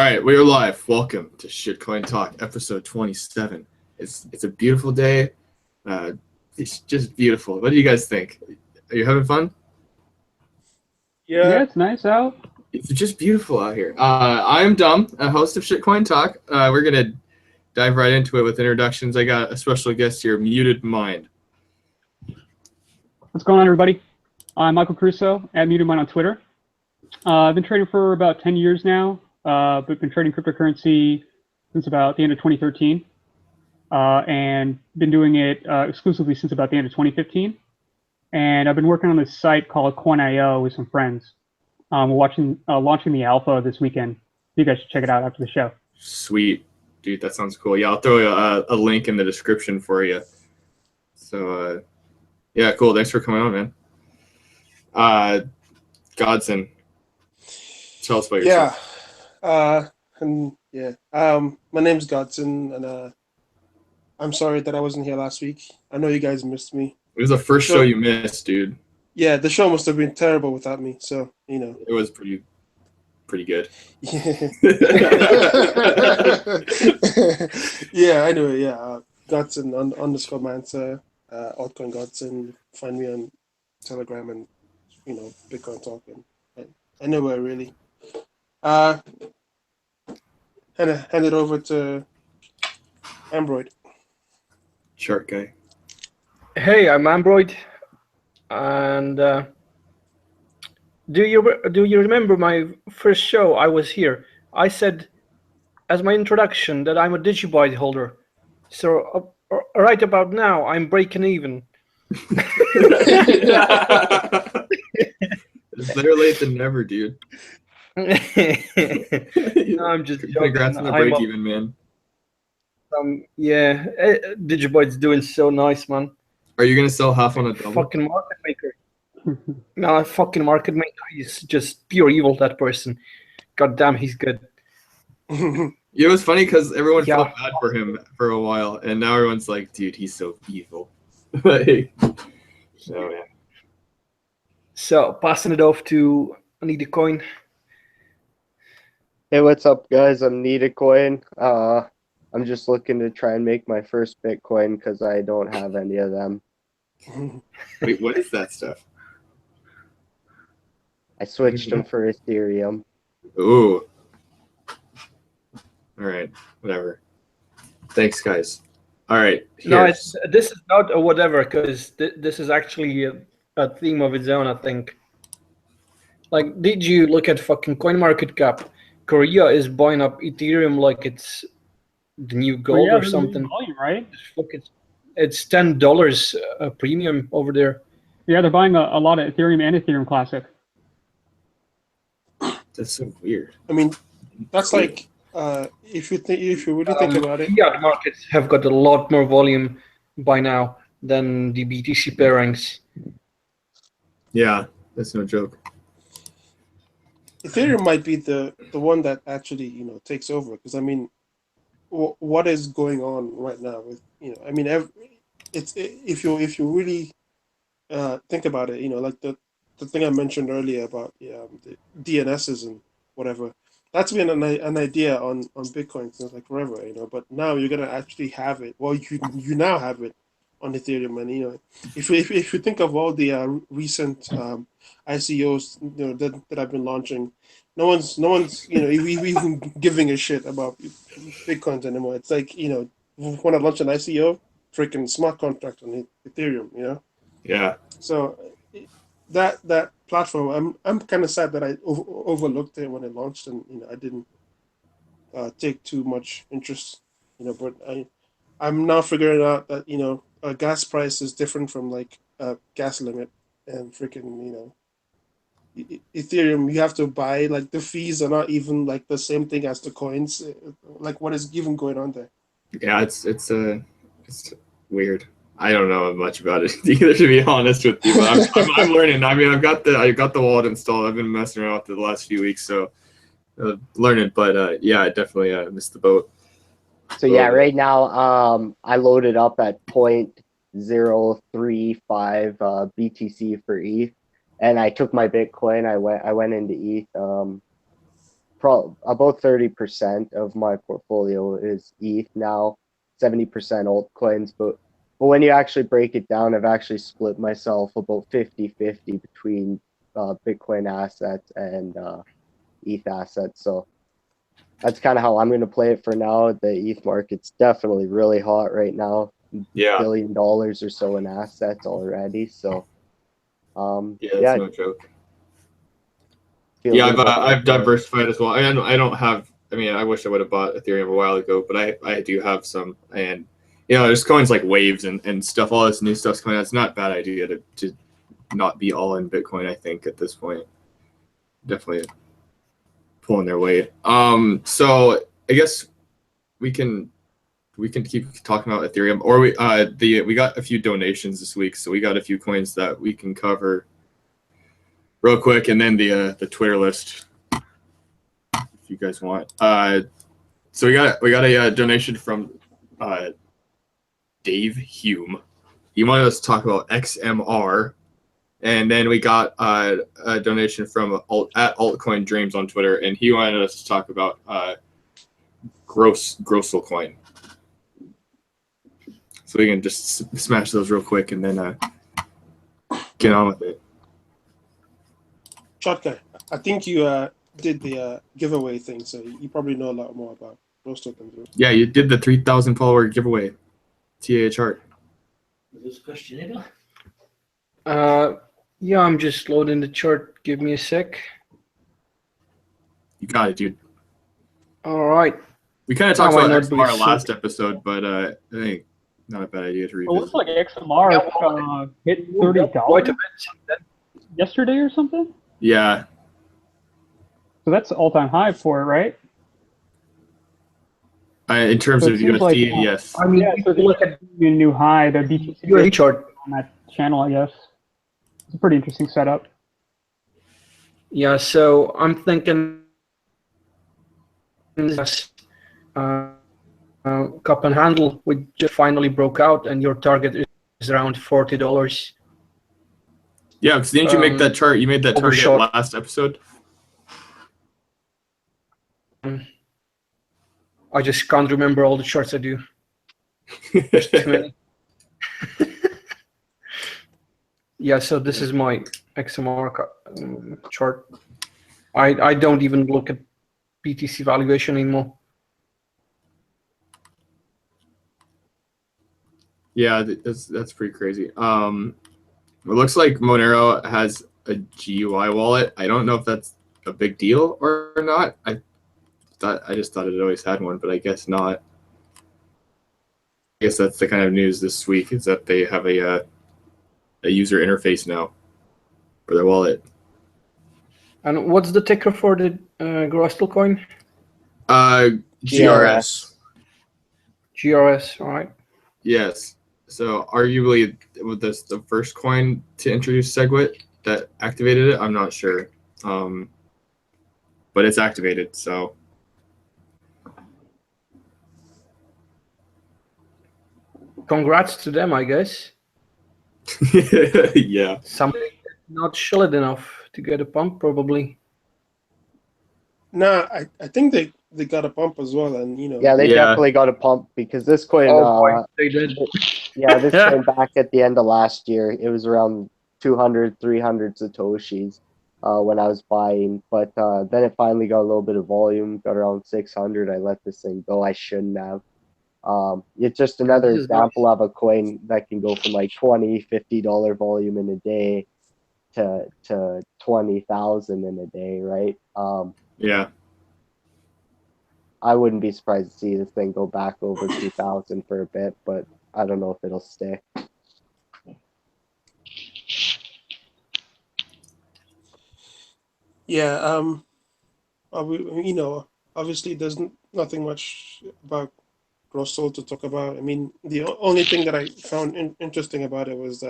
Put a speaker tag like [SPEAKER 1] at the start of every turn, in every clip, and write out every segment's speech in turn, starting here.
[SPEAKER 1] right, we are live. Welcome to Shitcoin Talk, episode 27. It's a beautiful day. It's just beautiful. What do you guys think? Are you having fun?
[SPEAKER 2] Yeah, it's nice out.
[SPEAKER 1] It's just beautiful out here. I'm Dom, a host of Shitcoin Talk. We're gonna dive right into it with introductions. I got a special guest here, Muted Mind.
[SPEAKER 2] What's going on, everybody? I'm Michael Crusoe at Muted Mind on Twitter. I've been trading for about 10 years now. But been trading cryptocurrency since about the end of 2013, and been doing it exclusively since about the end of 2015. And I've been working on this site called Coin.io with some friends. We're launching the alpha this weekend. You guys should check it out after the show.
[SPEAKER 1] Sweet, dude, that sounds cool. Yeah, I'll throw a link in the description for you. So, yeah, cool. Thanks for coming on, man. Godson, tell us about yourself.
[SPEAKER 3] My name's Godson, and I'm sorry that I wasn't here last week. I know you guys missed me.
[SPEAKER 1] It was the first show you missed, dude.
[SPEAKER 3] Yeah, the show must have been terrible without me, so, you know.
[SPEAKER 1] It was pretty good.
[SPEAKER 3] Yeah. Yeah, anyway, yeah. Godson _ Mansa, altcoin Godson. Find me on Telegram and, you know, Bitcoin Talk and anywhere, really. Hand it over to Ambroid.
[SPEAKER 1] Shark guy.
[SPEAKER 4] Hey, I'm Ambroid, and do you remember my first show? I was here. I said, as my introduction, that I'm a Digibyte holder. So right about now, I'm breaking even.
[SPEAKER 1] It's better late than never, dude.
[SPEAKER 4] No, I'm just joking.
[SPEAKER 1] Congrats on the break even, man.
[SPEAKER 4] Yeah, Digibyte's doing so nice, man.
[SPEAKER 1] Are you gonna sell half on a double?
[SPEAKER 4] Fucking market maker. No, a fucking market maker. He's just pure evil, that person. God damn, he's good.
[SPEAKER 1] It was funny because everyone felt bad for him for a while, and now everyone's like, dude, he's so evil. So, yeah.
[SPEAKER 4] So, passing it off to Anita Coin.
[SPEAKER 5] Hey, what's up, guys? I'm Coin. I'm just looking to try and make my first Bitcoin because I don't have any of them.
[SPEAKER 1] Wait, what is that stuff?
[SPEAKER 5] I switched them for Ethereum.
[SPEAKER 1] Ooh. All right, whatever. Thanks, guys. All right.
[SPEAKER 4] No, this is not a whatever, because this is actually a theme of its own, I think. Like, did you look at fucking CoinMarketCap? Korea is buying up Ethereum like it's the new gold or something.
[SPEAKER 2] Volume, right?
[SPEAKER 4] It's $10 a premium over there.
[SPEAKER 2] Yeah, they're buying a lot of Ethereum and Ethereum Classic.
[SPEAKER 1] That's so weird.
[SPEAKER 3] I mean, that's like if you really think about it.
[SPEAKER 4] Yeah, the markets have got a lot more volume by now than the BTC pairings.
[SPEAKER 1] Yeah, that's no joke.
[SPEAKER 3] Ethereum might be the one that actually, you know, takes over, because I mean, what is going on right now with, you know, I mean, if you really think about it, you know, like the thing I mentioned earlier about the DNSs and whatever, that's been an idea on Bitcoin since like forever, you know, but now you're gonna actually have it. Well, you now have it on Ethereum, and you know, if you think of all the recent ICOs, you know, that I've been launching, no one's you know even giving a shit about Bitcoins anymore. It's like, you know, when I launch an ICO, freaking smart contract on Ethereum, you know.
[SPEAKER 1] Yeah.
[SPEAKER 3] So that platform, I'm kind of sad that I overlooked it when it launched, and you know, I didn't take too much interest, you know. But I'm now figuring out that, you know, a gas price is different from like a gas limit, and freaking, you know, Ethereum, you have to buy, like the fees are not even like the same thing as the coins. Like, what is even going on there?
[SPEAKER 1] Yeah, it's weird. I don't know much about it either, to be honest with you. But I'm learning. I mean, I got the wallet installed. I've been messing around with it the last few weeks, so learning. But yeah, I definitely missed the boat.
[SPEAKER 5] So yeah, right now I loaded up at 0.035 BTC for ETH, and I took my Bitcoin. I went into ETH. about 30% of my portfolio is ETH now, 70% altcoins. But when you actually break it down, I've actually split myself about 50-50 between Bitcoin assets and ETH assets. So that's kind of how I'm going to play it for now. The ETH market's definitely really hot right now.
[SPEAKER 1] Yeah.
[SPEAKER 5] $1 billion or so in assets already. So
[SPEAKER 1] Yeah, that's no joke.
[SPEAKER 5] feel
[SPEAKER 1] Yeah,
[SPEAKER 5] good about
[SPEAKER 1] I've
[SPEAKER 5] that.
[SPEAKER 1] diversified as well. I don't have. I mean, I wish I would have bought Ethereum a while ago, but I do have some, and there's coins like Waves and stuff. All this new stuff's coming out. It's not a bad idea to not be all in Bitcoin. I think at this point, definitely pulling their weight. So I guess we can keep talking about Ethereum, or we got a few donations this week, so we got a few coins that we can cover real quick, and then the Twitter list if you guys want. So we got a donation from Dave Hume. He wanted us to talk about XMR, and then we got a donation from at Altcoin Dreams on Twitter, and he wanted us to talk about Grossel coin. So we can just smash those real quick and then get on with it.
[SPEAKER 3] Shotgun, I think you did the giveaway thing, so you probably know a lot more about those tokens.
[SPEAKER 1] Yeah, you did the 3,000 follower giveaway. TAH chart.
[SPEAKER 6] Is this question?
[SPEAKER 4] Yeah, I'm just loading the chart. Give me a sec.
[SPEAKER 1] You got it, dude.
[SPEAKER 4] All right.
[SPEAKER 1] We kind of talked about
[SPEAKER 4] notebook
[SPEAKER 1] XMR
[SPEAKER 4] is
[SPEAKER 1] last episode, but I think not a bad idea to
[SPEAKER 2] It looks
[SPEAKER 1] revisit.
[SPEAKER 2] like XMR hit
[SPEAKER 4] Quite a
[SPEAKER 2] $30
[SPEAKER 4] bit.
[SPEAKER 2] yesterday or something.
[SPEAKER 1] Yeah,
[SPEAKER 2] So that's all-time high for it, right?
[SPEAKER 1] in terms
[SPEAKER 2] So
[SPEAKER 1] of
[SPEAKER 2] it seems
[SPEAKER 1] USD,
[SPEAKER 2] like,
[SPEAKER 1] yes.
[SPEAKER 4] I mean,
[SPEAKER 2] Yeah, so
[SPEAKER 4] look at
[SPEAKER 2] a new high. The BTC
[SPEAKER 4] USD chart.
[SPEAKER 2] on that channel, I guess. It's a pretty interesting setup.
[SPEAKER 4] Yeah, so I'm thinking this cup and handle, we just finally broke out, and your target is around $40.
[SPEAKER 1] Yeah, because didn't you make that chart? You made that target
[SPEAKER 4] overshot.
[SPEAKER 1] last episode.
[SPEAKER 4] I just can't remember all the charts I do. Too many. Yeah, so this is my XMR chart. I don't even look at BTC valuation anymore.
[SPEAKER 1] Yeah, that's pretty crazy. It looks like Monero has a GUI wallet. I don't know if that's a big deal or not. I just thought it always had one, but I guess not. I guess that's the kind of news this week, is that they have a user interface now for their wallet.
[SPEAKER 4] And what's the ticker for the Grossel coin?
[SPEAKER 1] GRS.
[SPEAKER 4] GRS, all right.
[SPEAKER 1] Yes. So arguably this the first coin to introduce Segwit that activated it. I'm not sure, but it's activated. So
[SPEAKER 4] Congrats to them, I guess.
[SPEAKER 1] yeah.
[SPEAKER 4] Somebody not solid enough to get a pump, probably.
[SPEAKER 3] Nah, I think they got a pump as well, and
[SPEAKER 5] Yeah, they
[SPEAKER 1] Yeah.
[SPEAKER 5] definitely got a pump because this coin,
[SPEAKER 4] Boy, they did.
[SPEAKER 5] yeah, this coin back at the end of last year, it was around 200, 300 Satoshis when I was buying. But then it finally got a little bit of volume, got around 600. I let this thing go. I shouldn't have. It's just another
[SPEAKER 4] This is
[SPEAKER 5] example of a coin that can go from like $20, $50 volume in a day to 20,000 in a day, right?
[SPEAKER 1] Yeah.
[SPEAKER 5] I wouldn't be surprised to see this thing go back over 2,000 for a bit, but I don't know if it'll stick.
[SPEAKER 3] Yeah, obviously there's nothing much about Grossel to talk about. I mean, the only thing that I found interesting about it was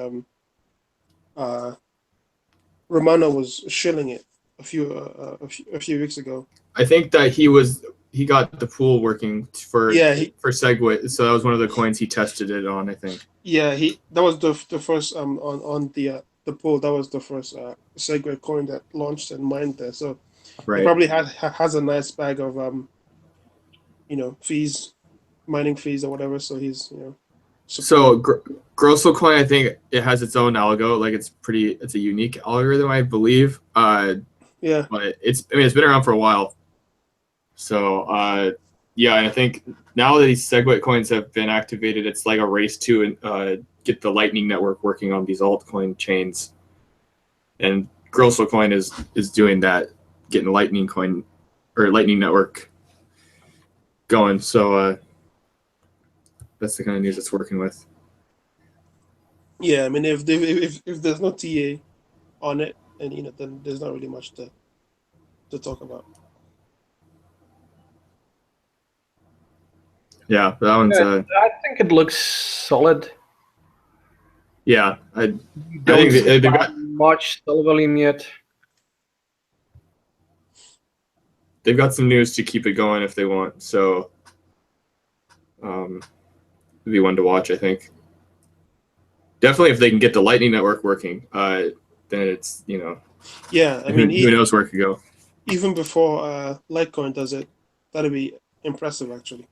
[SPEAKER 3] Romano was shilling it a few weeks ago.
[SPEAKER 1] I think that he got the pool working for Segwit, so that was one of the coins he tested it on, I think.
[SPEAKER 3] Yeah, that was the first on the pool. That was the first Segwit coin that launched and mined there. So He probably has a nice bag of fees, mining fees or whatever. So he's
[SPEAKER 1] So Grosso Coin, I think it has its own algo. Like it's a unique algorithm, I believe.
[SPEAKER 3] Yeah.
[SPEAKER 1] But it's been around for a while. So yeah, and I think now that these Segwit coins have been activated, it's like a race to get the Lightning Network working on these altcoin chains. And Grosso Coin is doing that, getting Lightning Coin or Lightning Network going. So that's the kind of news it's working with.
[SPEAKER 3] Yeah, I mean, if there's no TA on it, and then there's not really much to talk about.
[SPEAKER 1] Yeah, that one's.
[SPEAKER 4] I think it looks solid.
[SPEAKER 1] Yeah, I
[SPEAKER 4] Don't
[SPEAKER 1] think they've got
[SPEAKER 4] much sell volume yet.
[SPEAKER 1] They've got some news to keep it going if they want. So, it'd be one to watch, I think. Definitely, if they can get the Lightning Network working, then it's
[SPEAKER 3] Yeah, I mean,
[SPEAKER 1] who knows where it could go.
[SPEAKER 3] Even before Litecoin does it, that'd be impressive actually.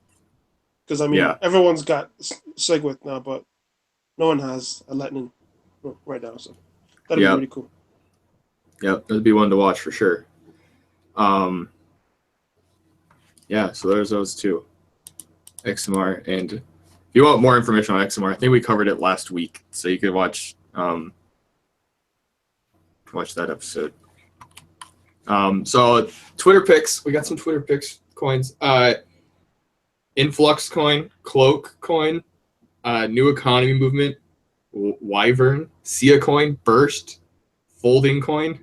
[SPEAKER 3] Because I mean,
[SPEAKER 1] Yeah.
[SPEAKER 3] everyone's got Segwit now, but no one has a Lightning right now, so that'd be really cool.
[SPEAKER 1] Yeah, that'd be one to watch for sure. Yeah, so there's those two, XMR, and if you want more information on XMR, I think we covered it last week, so you could watch that episode. So Twitter picks, we got some Twitter picks coins. Influx coin, CLOAK coin, New Economy Movement, Wyvern, Sia coin, Burst, Folding coin,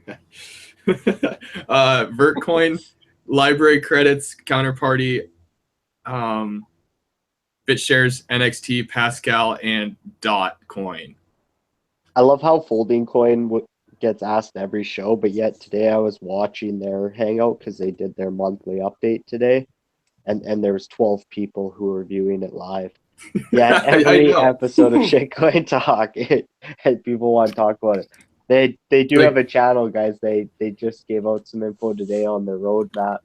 [SPEAKER 1] Vert coin, Library Credits, Counterparty, BitShares, NXT, Pascal, and Dot coin.
[SPEAKER 5] I love how Folding coin gets asked every show, but yet today I was watching their hangout because they did their monthly update today, and there was 12 people who were viewing it live. Yeah, every episode of Shitcoin Talk, and people want to talk about it. They do have a channel, guys. They just gave out some info today on their roadmap.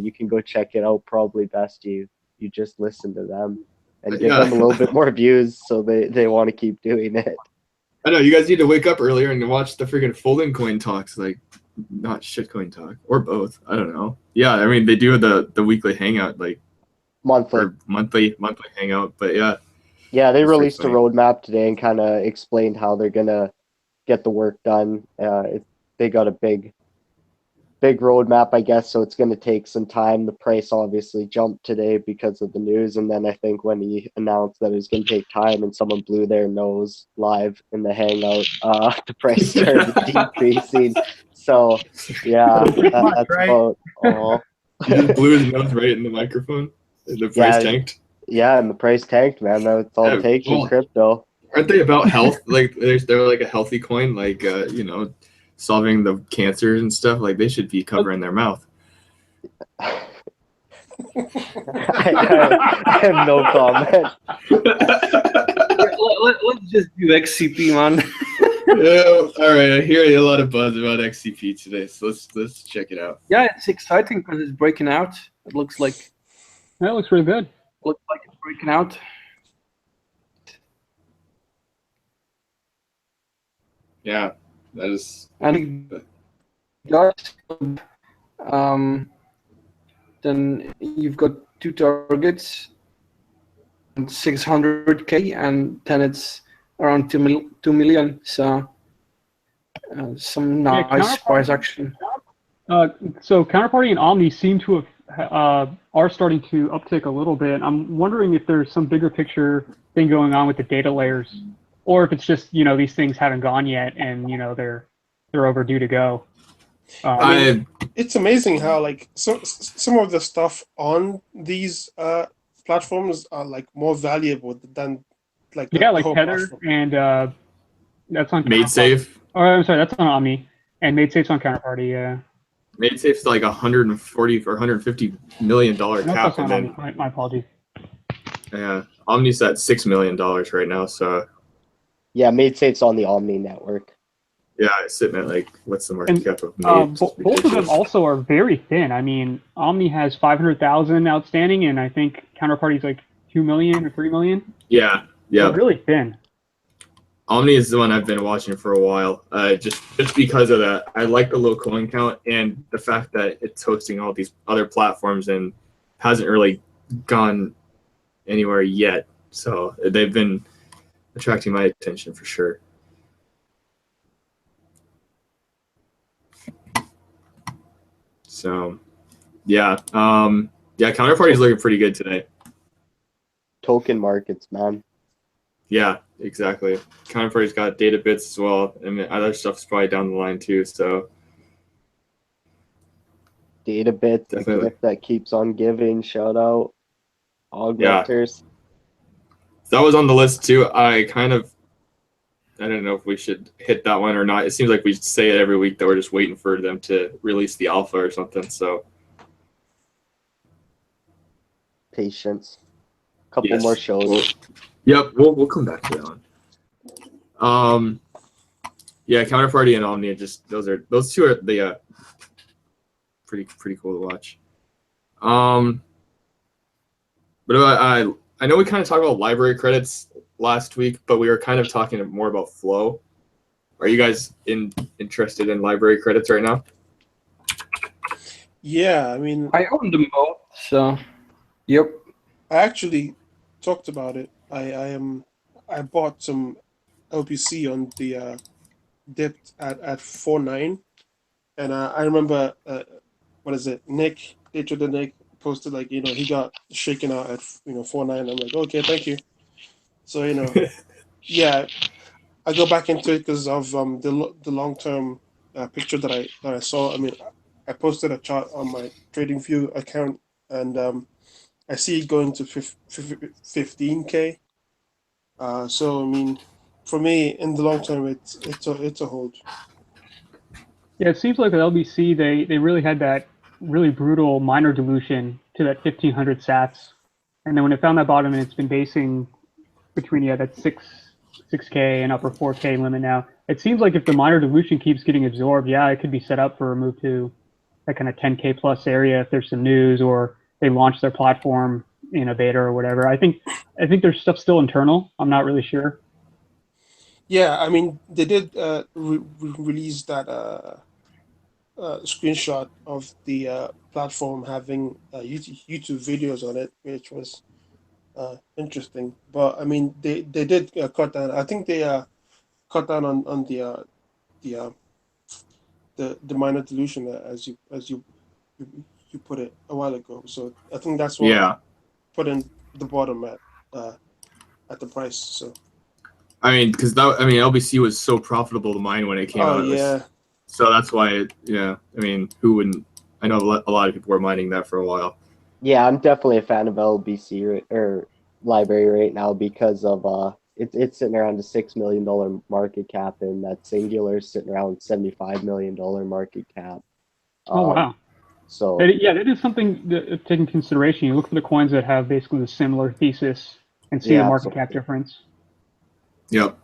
[SPEAKER 5] You can go check it out. Probably best you just listen to them and give them a little bit more views, so they want to keep doing it.
[SPEAKER 1] I know you guys need to wake up earlier and watch the freaking Folding coin talks, like not Shitcoin Talk or both. I don't know. Yeah, I mean they do the weekly hangout, like monthly hangout, but yeah.
[SPEAKER 5] Yeah, they released a roadmap today and kind of explained how they're gonna get the work done. They got a big roadmap, I guess, so it's going to take some time. The price obviously jumped today because of the news, and then I think when he announced that it was going to take time and someone blew their nose live in the hangout, the price started decreasing. So yeah, that's about all.
[SPEAKER 1] He just blew his nose right in the microphone. The price tanked.
[SPEAKER 5] Yeah, and the price tanked, man. That's all it takes in crypto.
[SPEAKER 1] Aren't they about health? Like they're like a healthy coin, like solving the cancers and stuff. Like they should be covering their mouth.
[SPEAKER 5] I have no comment.
[SPEAKER 4] Let's just do XCP, man.
[SPEAKER 1] Yeah, all right. I hear a lot of buzz about XCP today, so let's check it out.
[SPEAKER 4] Yeah, it's exciting because it's breaking out. It looks like
[SPEAKER 2] that looks really good.
[SPEAKER 4] Looks like it's breaking out.
[SPEAKER 1] Yeah, that is.
[SPEAKER 4] And then you've got two targets, 600K, and then it's around 2 million. So some nice price action.
[SPEAKER 2] So Counterparty and Omni seem to have are starting to uptick a little bit. I'm wondering if there's some bigger picture thing going on with the data layers, or if it's just these things haven't gone yet and they're overdue to go.
[SPEAKER 3] It's amazing how some of the stuff on these platforms are more valuable than like
[SPEAKER 2] Tether
[SPEAKER 3] platform.
[SPEAKER 2] And that's on
[SPEAKER 1] MadeSafe.
[SPEAKER 2] Oh, I'm sorry, that's on Omni, and MadeSafe's on Counterparty. Yeah.
[SPEAKER 1] MadeSafe's like $140 or $150 million cap.
[SPEAKER 2] And then, my apologies.
[SPEAKER 1] Yeah, Omni's at $6 million right now. So
[SPEAKER 5] yeah, MadeSafe's on the Omni network.
[SPEAKER 1] Yeah, it's sitting at like, what's the market
[SPEAKER 2] And
[SPEAKER 1] cap of
[SPEAKER 2] both of them also are very thin. I mean, Omni has 500,000 outstanding, and I think Counterparty's like 2 million or 3 million.
[SPEAKER 1] Yeah,
[SPEAKER 2] They're
[SPEAKER 1] yeah.
[SPEAKER 2] really thin.
[SPEAKER 1] Omni is the one I've been watching for a while. Just because of that, I like the low coin count and the fact that it's hosting all these other platforms and hasn't really gone anywhere yet. So they've been attracting my attention for sure. So, yeah, Counterparty's looking pretty good today.
[SPEAKER 5] Token markets, man.
[SPEAKER 1] Yeah, exactly. Counterparty's got data bits as well, and other stuff's probably down the line too. So,
[SPEAKER 5] Data bit, the
[SPEAKER 1] definitely.
[SPEAKER 5] gift that keeps on giving. Shout out, augmenters.
[SPEAKER 1] That was on the list too. I don't know if we should hit that one or not. It seems like we say it every week that we're just waiting for them to release the alpha or something. So,
[SPEAKER 5] Patience. Couple
[SPEAKER 1] yes.
[SPEAKER 5] more shows.
[SPEAKER 1] Yep, we'll come back to that one. Yeah, Counterparty and Omni, those two are the pretty cool to watch. But I know we kind of talked about library credits last week, but we were kind of talking more about flow. Are you guys interested in library credits right now?
[SPEAKER 3] Yeah, I mean,
[SPEAKER 4] I own them both, so yep.
[SPEAKER 3] I actually talked about it. I bought some LPC on the dipped at 4.9, and I remember what is it? Nick posted like he got shaken out at 4.9. I'm like, okay, thank you. So yeah, I go back into it because of the long term picture that I saw. I mean, I posted a chart on my TradingView account, and I see it going to 15K. So I mean, for me, in the long term, it's a hold.
[SPEAKER 2] Yeah, it seems like with LBC, they really had that really brutal minor dilution to that 1,500 sats, and then when it found that bottom, and it's been basing between that 6K and upper 4K limit now. It seems like if the minor dilution keeps getting absorbed, yeah, it could be set up for a move to that kind of 10K plus area if there's some news or they launch their platform in a beta or whatever. I think there's stuff still internal. I'm not really sure.
[SPEAKER 3] Yeah, I mean, they did release that screenshot of the platform having YouTube videos on it, which was interesting. But I mean, they did cut down. I think they cut down on the minor dilution as you put it a while ago. So I think that's what put in the bottom at the price. So
[SPEAKER 1] because LBC was so profitable to mine when it came out.
[SPEAKER 3] Yeah.
[SPEAKER 1] So that's why, who wouldn't? I know a lot of people were mining that for a while.
[SPEAKER 5] Yeah, I'm definitely a fan of LBC or library right now because of it's sitting around a $6 million market cap, and that Singular is sitting around $75 million market cap.
[SPEAKER 2] Oh wow!
[SPEAKER 5] So
[SPEAKER 2] that is something to take into consideration. You look for the coins that have basically the similar thesis and see the market cap difference.
[SPEAKER 1] Yep.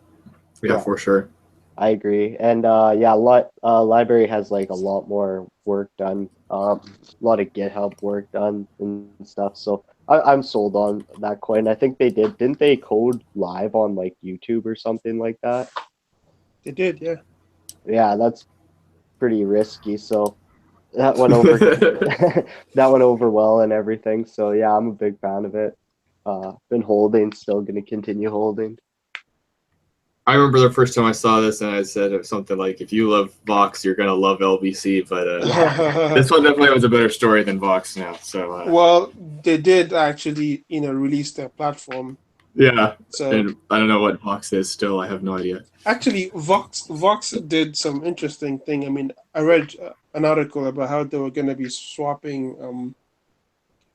[SPEAKER 1] Yeah, for sure.
[SPEAKER 5] I agree, and library has like a lot more work done, a lot of GitHub work done and stuff. So I'm sold on that coin. I think didn't they code live on like YouTube or something like that?
[SPEAKER 3] They did, yeah.
[SPEAKER 5] Yeah, that's pretty risky. So that went over that went over well and everything. So yeah, I'm a big fan of it. Been holding, still gonna continue holding.
[SPEAKER 1] I remember the first time I saw this, and I said something like, "If you love Vox, you're gonna love LBC." But this one definitely was a better story than Vox now. So
[SPEAKER 3] well, they did actually, release their platform.
[SPEAKER 1] Yeah.
[SPEAKER 3] So
[SPEAKER 1] and I don't know what Vox is. Still, I have no idea.
[SPEAKER 3] Actually, Vox did some interesting thing. I mean, I read an article about how they were going to be swapping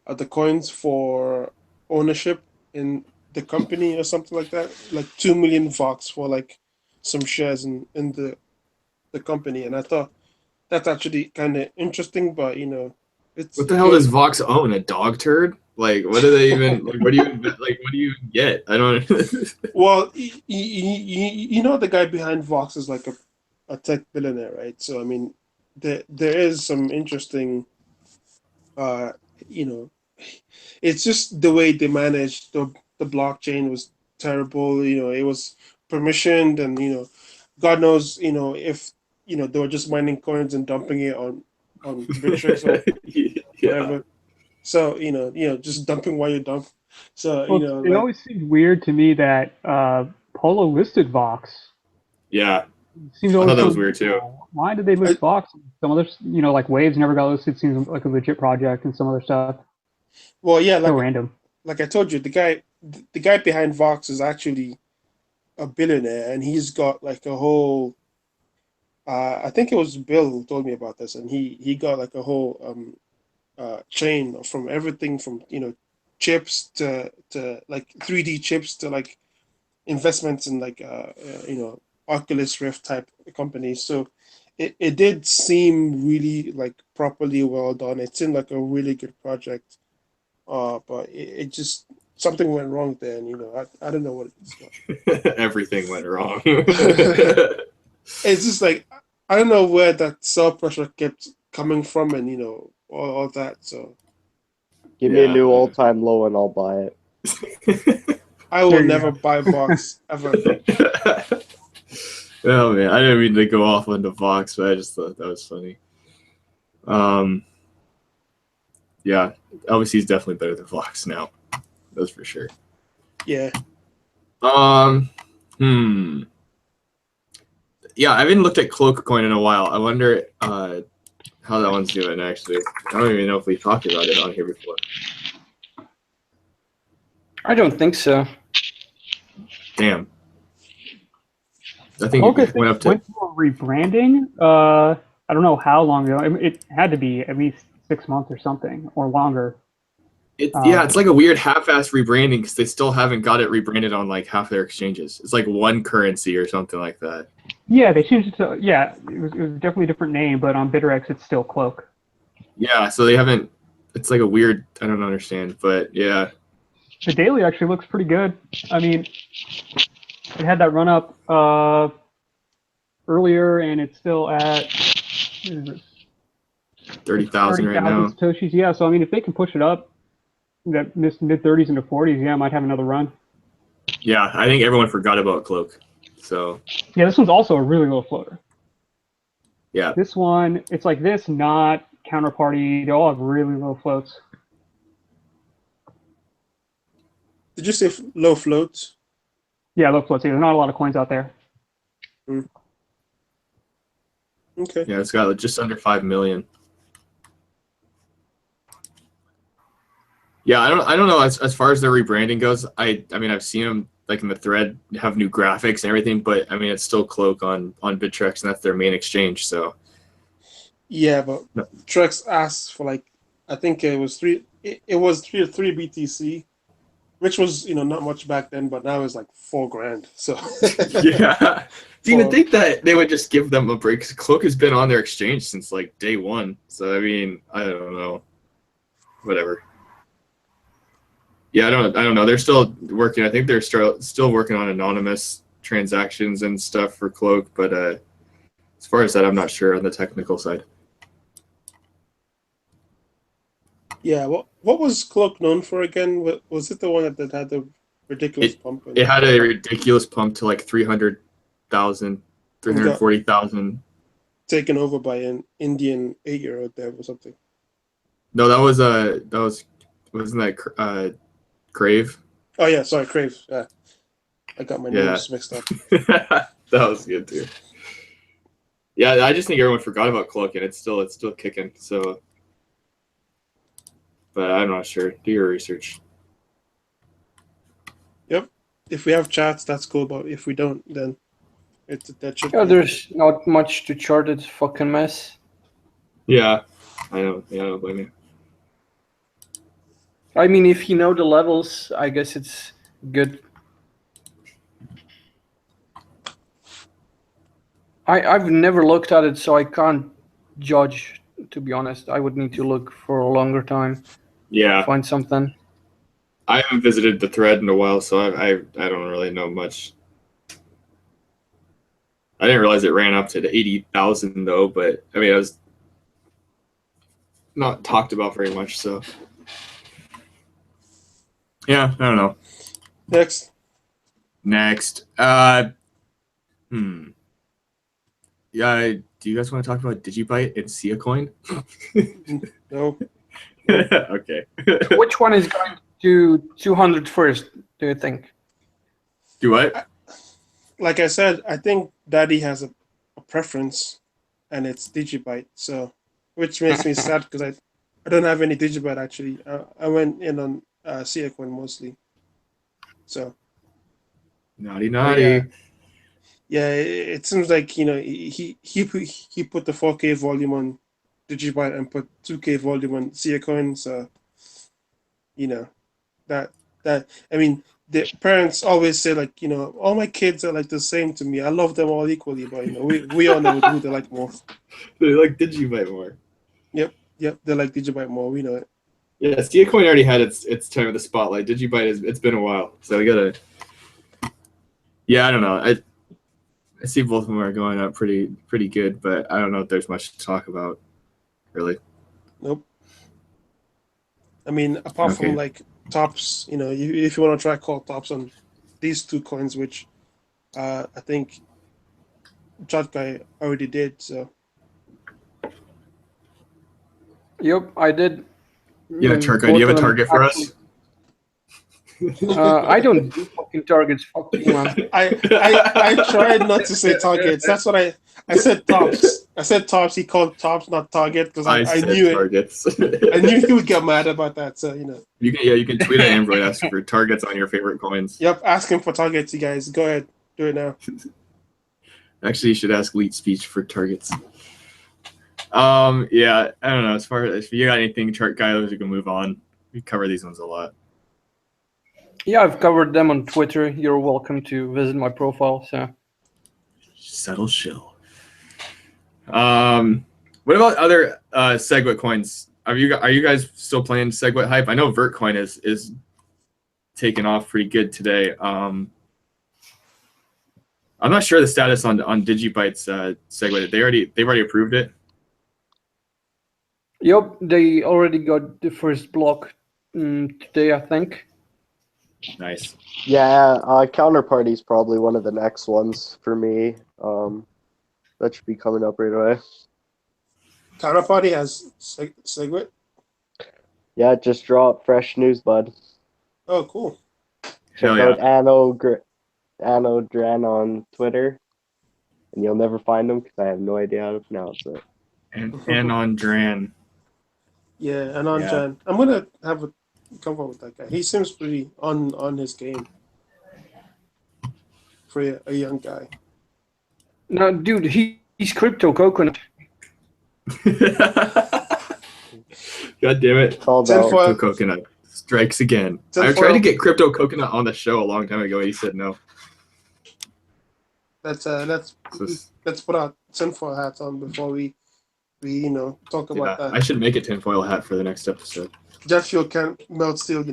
[SPEAKER 3] the coins for ownership in the company or something like that, like 2 million Vox for like some shares in the company. And I thought that's actually kind of interesting, but it's
[SPEAKER 1] what the hell does Vox own? A dog turd? Like, what do they even? Like, what do you get? I don't.
[SPEAKER 3] Well, the guy behind Vox is like a tech billionaire, right? So I mean, there is some interesting, you know, it's just the way they managed the blockchain was terrible. You know, it was permissioned, and God knows, if they were just mining coins and dumping it on Bittrex or
[SPEAKER 1] Yeah.
[SPEAKER 3] whatever. So just dumping while you dump. So
[SPEAKER 2] Well, it
[SPEAKER 3] like
[SPEAKER 2] always seemed weird to me that Polo listed Vox.
[SPEAKER 1] Yeah.
[SPEAKER 2] It seems
[SPEAKER 1] I
[SPEAKER 2] always
[SPEAKER 1] thought that
[SPEAKER 2] so
[SPEAKER 1] was weird too.
[SPEAKER 2] unusual. Why did they list Vox? Some others, like Waves never got listed. Seems like a legit project, and some other stuff.
[SPEAKER 3] well, yeah,
[SPEAKER 2] So random.
[SPEAKER 3] like I told you, the guy behind Vox is actually a billionaire, and he's got like a whole. I think it was Bill who told me about this, and he got like a whole chain from everything from chips to like 3D chips to like investments in like Oculus Rift type companies. So it did seem really like properly well done. It seemed like a really good project. But it just something went wrong there, and I don't know what it is.
[SPEAKER 1] Everything went wrong.
[SPEAKER 3] It's just like I don't know where that sell pressure kept coming from, and all that. So
[SPEAKER 5] Give me a new
[SPEAKER 1] Yeah.
[SPEAKER 5] all-time low and I'll buy it.
[SPEAKER 3] I will
[SPEAKER 2] There you
[SPEAKER 3] never
[SPEAKER 2] go.
[SPEAKER 3] buy Vox ever.
[SPEAKER 1] Oh man, I didn't mean to go off on the Vox, but I just thought that was funny. Yeah, LBC is definitely better than Vox now. That's for sure.
[SPEAKER 3] Yeah.
[SPEAKER 1] Yeah, I haven't looked at CLOAK coin in a while. I wonder how that one's doing actually. I don't even know if we talked about it on here before.
[SPEAKER 4] I don't think so.
[SPEAKER 1] Damn. I think
[SPEAKER 2] CLOAK,
[SPEAKER 1] it went up to.
[SPEAKER 2] went through a rebranding. I don't know how long ago. It had to be at least 6 months or something, or longer.
[SPEAKER 1] Yeah, it's like a weird half-ass rebranding because they still haven't got it rebranded on like half their exchanges. It's like one currency or something like that.
[SPEAKER 2] Yeah, they changed it to it was definitely a different name, but on Bitrex it's still CLOAK.
[SPEAKER 1] Yeah, so they haven't. It's like a weird. I don't understand, but yeah.
[SPEAKER 2] The daily actually looks pretty good. I mean, it had that run up earlier, and it's still at
[SPEAKER 1] 30,000 right now.
[SPEAKER 2] Satoshis. Yeah, so I mean, if they can push it up, that mid 30s into 40s, yeah, might have another run.
[SPEAKER 1] Yeah, I think everyone forgot about CLOAK. So
[SPEAKER 2] yeah, this one's also a really low floater.
[SPEAKER 1] Yeah.
[SPEAKER 2] This one, it's like this, not counterparty. They all have really low floats.
[SPEAKER 3] Did you say low floats?
[SPEAKER 2] Yeah, low floats. Yeah, there's not a lot of coins out there.
[SPEAKER 3] Okay.
[SPEAKER 1] Yeah, it's got just under 5 million. Yeah, I don't know as far as their rebranding goes. I mean I've seen them like in the thread have new graphics and everything, but I mean it's still CLOAK on Bittrex, and that's their main exchange. So
[SPEAKER 3] yeah, but Trex asked for like I think it was three BTC, which was not much back then, but now it's like $4,000. So
[SPEAKER 1] yeah, do you even think that they would just give them a break? CLOAK has been on their exchange since like day one. So I mean I don't know, whatever. Yeah, I don't know. They're still working. I think they're still working on anonymous transactions and stuff for CLOAK, but as far as that, I'm not sure on the technical side.
[SPEAKER 3] Yeah, what was CLOAK known for again? Was it the one that had the ridiculous pump?
[SPEAKER 1] It had a ridiculous pump to like 300,000, 340,000.
[SPEAKER 3] Taken over by an Indian 8-year-old dev or something.
[SPEAKER 1] No, wasn't that Crave?
[SPEAKER 3] Oh yeah, sorry, Crave. Yeah. I got my names mixed up.
[SPEAKER 1] That was good too. Yeah, I just think everyone forgot about CLOAK, and it's still kicking. So, but I'm not sure. Do your research.
[SPEAKER 3] Yep. If we have chats, that's cool. But if we don't, then that should.
[SPEAKER 4] Yeah, there's not much to chart. It's a fucking mess.
[SPEAKER 1] Yeah, I know. Yeah, I don't blame you.
[SPEAKER 4] I mean, if you know the levels, I guess it's good. I've never looked at it, so I can't judge, to be honest. I would need to look for a longer time.
[SPEAKER 1] Yeah.
[SPEAKER 4] Find something.
[SPEAKER 1] I haven't visited the thread in a while, so I don't really know much. I didn't realize it ran up to the 80,000 though, but I mean, it was not talked about very much. So yeah, I don't know. Next. Yeah, do you guys want to talk about Digibyte and CLOAK?
[SPEAKER 3] No.
[SPEAKER 1] Okay.
[SPEAKER 4] Which one is going to 200 first, do you think?
[SPEAKER 1] Do what?
[SPEAKER 3] Like I said, I think Daddy has a preference, and it's Digibyte. So, which makes me sad because I don't have any Digibyte actually. I went in on CLOAK mostly. So.
[SPEAKER 1] Naughty.
[SPEAKER 3] Yeah, it seems like he put the 4K volume on Digibyte and put 2K volume on CLOAK. So that I mean the parents always say like all my kids are like the same to me. I love them all equally, but we all know who they like more.
[SPEAKER 1] They like Digibyte more.
[SPEAKER 3] Yep, they like Digibyte more. We know it.
[SPEAKER 1] Yeah, CLOAK already had its time of the spotlight. Digibyte it's been a while, so we gotta. Yeah, I don't know. I see both of them are going up pretty good, but I don't know if there's much to talk about, really.
[SPEAKER 3] Nope. I mean, apart from like tops, if you want to try call tops on these two coins, which I think Chat Guy already did. So.
[SPEAKER 4] Yep, I did.
[SPEAKER 1] Yeah, Chat Guy, do you have a target for us?
[SPEAKER 4] I don't do fucking targets. Fuck you, man.
[SPEAKER 3] I tried not to say targets. That's what I said. Tops. I said tops. He called tops, not target, because I knew
[SPEAKER 1] targets.
[SPEAKER 3] I knew he would get mad about that. So
[SPEAKER 1] You can tweet at Android asking for targets on your favorite coins.
[SPEAKER 3] Yep, ask him for targets, you guys. Go ahead, do it now.
[SPEAKER 1] Actually, you should ask Leet Speech for targets. Yeah, I don't know. As far as if you got anything, Chart Guy, we can move on. We cover these ones a lot.
[SPEAKER 4] Yeah, I've covered them on Twitter. You're welcome to visit my profile. So,
[SPEAKER 1] settle shill. What about other Segwit coins? Are you guys still playing Segwit hype? I know Vertcoin is taking off pretty good today. I'm not sure the status on Digibyte's Segwit. They've already approved it.
[SPEAKER 4] Yep, they already got the first block today, I think.
[SPEAKER 1] Nice.
[SPEAKER 5] Yeah, Counterparty's probably one of the next ones for me. That should be coming up right away.
[SPEAKER 3] Counterparty has Segwit?
[SPEAKER 5] Yeah, just dropped fresh news, bud.
[SPEAKER 3] Oh, cool.
[SPEAKER 5] Check out Anno Dran on Twitter, and you'll never find him because I have no idea how to pronounce it.
[SPEAKER 1] And on Dran.
[SPEAKER 3] Yeah, and on Jan. I'm gonna have a convo with that guy. He seems pretty on his game for a young guy.
[SPEAKER 4] No, dude, he's crypto coconut.
[SPEAKER 1] God damn it! Crypto coconut strikes again. I tried to get crypto coconut on the show a long time ago. He said no.
[SPEAKER 3] Let's put our tinfoil hats on before we talk about that.
[SPEAKER 1] I should make a tinfoil hat for the next episode.
[SPEAKER 3] Jet fuel can't melt steel,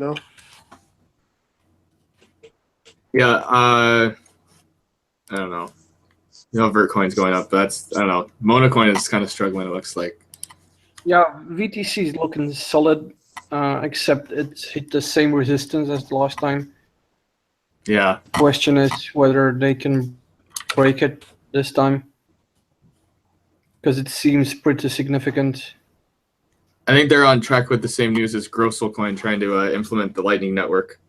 [SPEAKER 1] Yeah, I don't know. Vertcoin's going up, but I don't know. Monocoin is kind of struggling, it looks like.
[SPEAKER 4] Yeah, VTC is looking solid, except it's hit the same resistance as the last time.
[SPEAKER 1] Yeah.
[SPEAKER 4] Question is whether they can break it this time, because it seems pretty significant.
[SPEAKER 1] I think they're on track with the same news as Grosselcoin trying to implement the Lightning Network.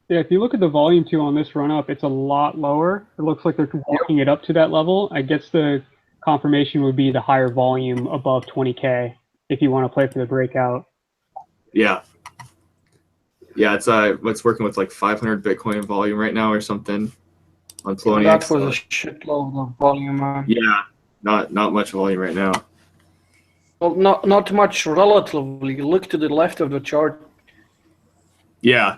[SPEAKER 2] Yeah, if you look at the volume too on this run up, it's a lot lower. It looks like they're walking it up to that level. I guess the confirmation would be the higher volume above 20K if you want to play for the breakout.
[SPEAKER 1] Yeah. Yeah, it's working with like 500 Bitcoin volume right now or something on Poloniex.
[SPEAKER 4] That was a shitload of volume.
[SPEAKER 1] Yeah, not much volume right now.
[SPEAKER 4] Well, not much relatively. Look to the left of the chart.
[SPEAKER 1] Yeah.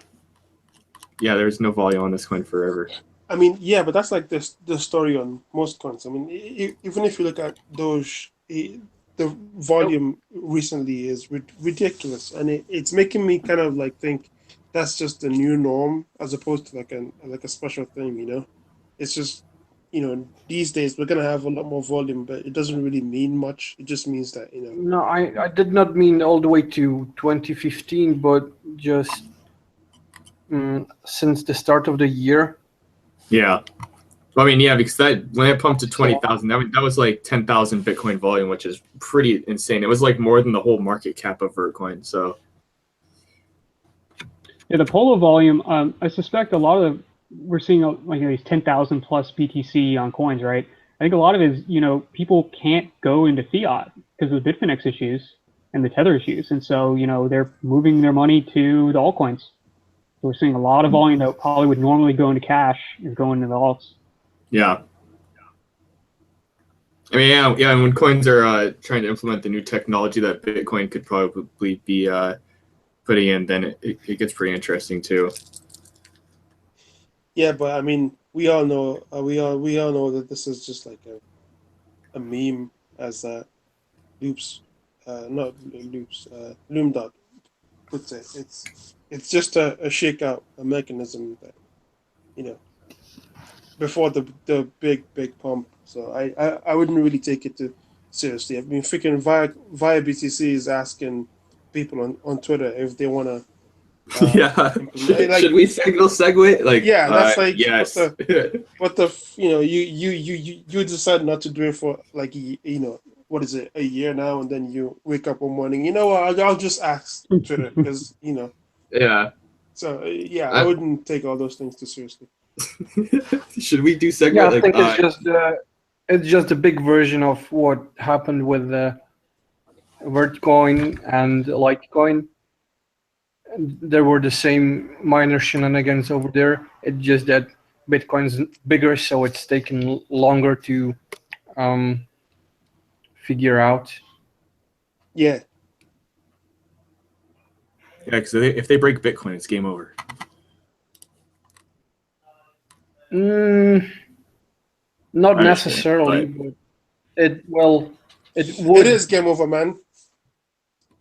[SPEAKER 1] Yeah, there's no volume on this coin forever.
[SPEAKER 3] I mean, yeah, but that's like the story on most coins. I mean, even if you look at Doge, the volume recently is ridiculous, and it's making me kind of like think that's just the new norm as opposed to like a special thing. It's just these days we're gonna have a lot more volume, but it doesn't really mean much. It just means that
[SPEAKER 4] No, I did not mean all the way to 2015, but just since the start of the year.
[SPEAKER 1] Yeah. Well, I mean, yeah, because when it pumped to 20,000, that was like 10,000 Bitcoin volume, which is pretty insane. It was like more than the whole market cap of Vertcoin. So
[SPEAKER 2] Yeah, the Polo volume, I suspect a lot of we're seeing like these 10,000 plus BTC on coins, right? I think a lot of it is, people can't go into fiat because of the Bitfinex issues and the Tether issues. And so, they're moving their money to the altcoins. So we're seeing a lot of volume that probably would normally go into cash is going into the alts.
[SPEAKER 1] yeah. I mean, yeah. And when coins are trying to implement the new technology that Bitcoin could probably be putting in, then it gets pretty interesting too.
[SPEAKER 3] Yeah, but I mean, we all know that this is just like a meme, as Loomdot puts it. It's just a shakeout, a mechanism that before the big pump. So I wouldn't really take it too seriously. I mean, freaking via BTC is asking people on Twitter if they want to.
[SPEAKER 1] Yeah. Should we signal Segwit? Like,
[SPEAKER 3] yeah, that's like
[SPEAKER 1] yes.
[SPEAKER 3] You decide not to do it for like what is it, a year now, and then you wake up one morning. You know what? I'll just ask Twitter because
[SPEAKER 1] Yeah.
[SPEAKER 3] So yeah, I wouldn't take all those things too seriously.
[SPEAKER 1] Should we do Segwit?
[SPEAKER 4] Yeah, I think it's just a big version of what happened with Vertcoin and Litecoin. There were the same minor shenanigans over there. It's just that Bitcoin's bigger, so it's taken longer to figure out.
[SPEAKER 3] Yeah.
[SPEAKER 1] Yeah, because if they break Bitcoin, it's game over.
[SPEAKER 4] Not necessarily, but it would.
[SPEAKER 3] It is game over, man.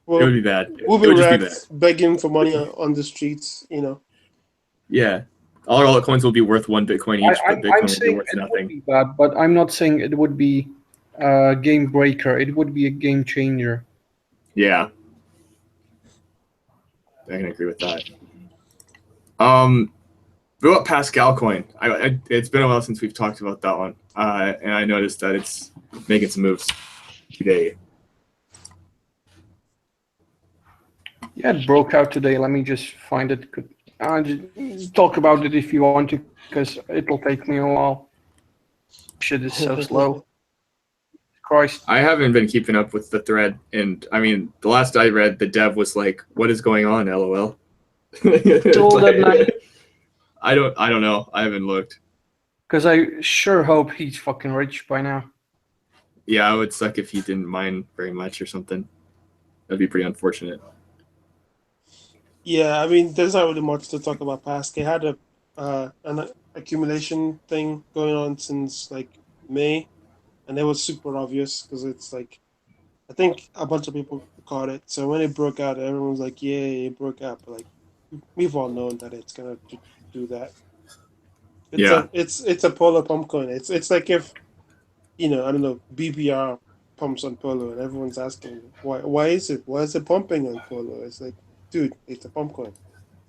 [SPEAKER 1] Well, it would be bad.
[SPEAKER 3] We'll be rats begging for money on the streets,
[SPEAKER 1] Yeah. All our altcoins will be worth 1 Bitcoin each, but Bitcoin will be worth nothing.
[SPEAKER 4] Would be bad, but I'm not saying it would be a game breaker. It would be a game changer.
[SPEAKER 1] Yeah. I can agree with that. What about Pascal coin? It's been a while since we've talked about that one, and I noticed that it's making some moves today.
[SPEAKER 4] Yeah, it broke out today. Let me just find it. Just talk about it if you want to, because it'll take me a while. Shit is so slow. Christ.
[SPEAKER 1] I haven't been keeping up with the thread, and I mean, the last I read, the dev was like, "What is going on? LOL." I don't know. I haven't looked.
[SPEAKER 4] Because I sure hope he's fucking rich by now.
[SPEAKER 1] Yeah, it would suck if he didn't mine very much or something. That'd be pretty unfortunate.
[SPEAKER 3] Yeah, I mean, there's not really much to talk about PASC. They had an accumulation thing going on since like May, and it was super obvious because it's like, I think a bunch of people caught it. So when it broke out, everyone was like, "Yeah, it broke out." But like, we've all known that it's gonna do that. It's a Polo pump coin. It's like if I don't know, BBR pumps on Polo, and everyone's asking why is it pumping on Polo? It's like, dude, it's a pump coin.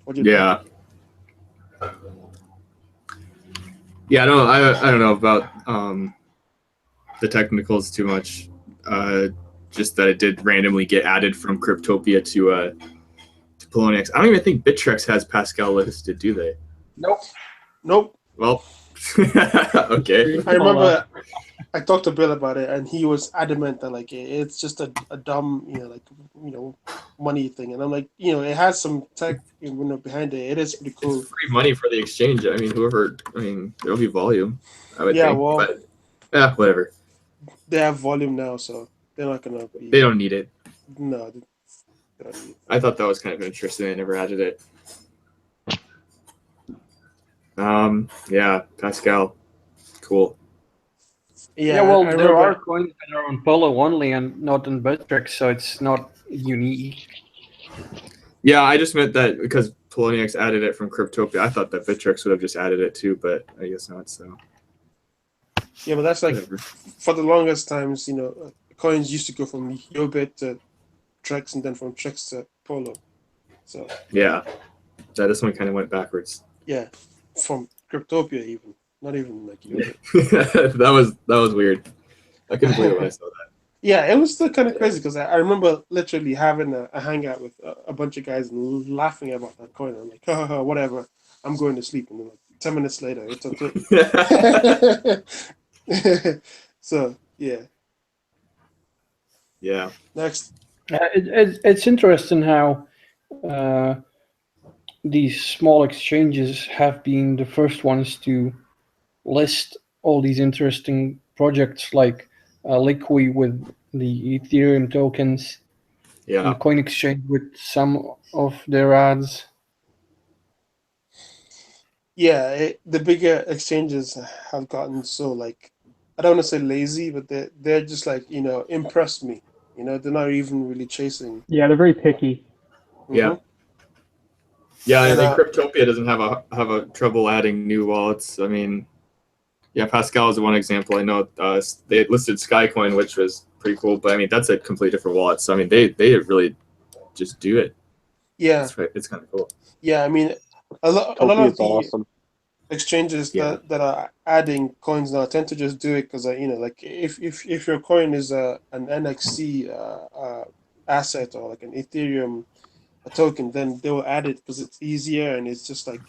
[SPEAKER 3] What do you think?
[SPEAKER 1] Yeah, I don't know about the technicals too much. Just that it did randomly get added from Cryptopia to Poloniex. I don't even think Bittrex has Pascal listed, do they?
[SPEAKER 3] Nope.
[SPEAKER 1] Well, okay.
[SPEAKER 3] I remember I talked to Bill about it, and he was adamant that like it's just a dumb money thing, and I'm like, it has some tech behind it. It is pretty cool.
[SPEAKER 1] It's free money for the exchange. I mean, there'll be volume. I would think.
[SPEAKER 3] Well,
[SPEAKER 1] but yeah, whatever.
[SPEAKER 3] They have volume now, so they're not gonna be.
[SPEAKER 1] They don't need it.
[SPEAKER 3] No. They don't need it.
[SPEAKER 1] I thought that was kind of interesting. I never added it. Yeah, Pascal, cool.
[SPEAKER 4] Yeah, well, there are coins that are on Polo only and not on Bittrex, so it's not unique.
[SPEAKER 1] Yeah, I just meant that because Poloniex added it from Cryptopia. I thought that Bittrex would have just added it too, but I guess not. So
[SPEAKER 3] Yeah, but that's like
[SPEAKER 1] Whatever.
[SPEAKER 3] for the longest times, coins used to go from Yobit to Trex and then from Trex to Polo. So
[SPEAKER 1] Yeah, this one kind of went backwards.
[SPEAKER 3] yeah, from Cryptopia even, not even like Yobit.
[SPEAKER 1] that was weird. I couldn't believe it when I saw that.
[SPEAKER 3] Yeah, it was still kind of crazy because I remember literally having a hangout with a bunch of guys and laughing about that coin. I'm like, ha, whatever, I'm going to sleep. And then like 10 minutes later, it's on Twitter. So, yeah.
[SPEAKER 1] Yeah.
[SPEAKER 3] Next.
[SPEAKER 4] It's interesting how these small exchanges have been the first ones to list all these interesting projects like Liqui with the Ethereum tokens,
[SPEAKER 1] Yeah.
[SPEAKER 4] and Coin Exchange with some of their ads.
[SPEAKER 3] Yeah, the bigger exchanges have gotten so like, I don't want to say lazy, but they're just like, impressed me. They're not even really chasing.
[SPEAKER 2] Yeah, they're very picky.
[SPEAKER 1] Yeah.
[SPEAKER 3] Mhm.
[SPEAKER 1] Yeah,
[SPEAKER 3] And,
[SPEAKER 1] I think Cryptopia doesn't have a trouble adding new wallets. I mean, yeah, Pascal is one example. I know they listed Skycoin, which was pretty cool, but I mean that's a completely different wallet. So I mean they really just do it.
[SPEAKER 3] yeah,
[SPEAKER 1] It's kind of cool.
[SPEAKER 3] yeah. I mean, a lot
[SPEAKER 5] Topia
[SPEAKER 3] of
[SPEAKER 5] is
[SPEAKER 3] the
[SPEAKER 5] awesome.
[SPEAKER 3] exchanges
[SPEAKER 1] Yeah.
[SPEAKER 3] that are adding coins now tend to just do it because like if your coin is an NXT asset or like an Ethereum token, then they will add it because it's easier and it's just like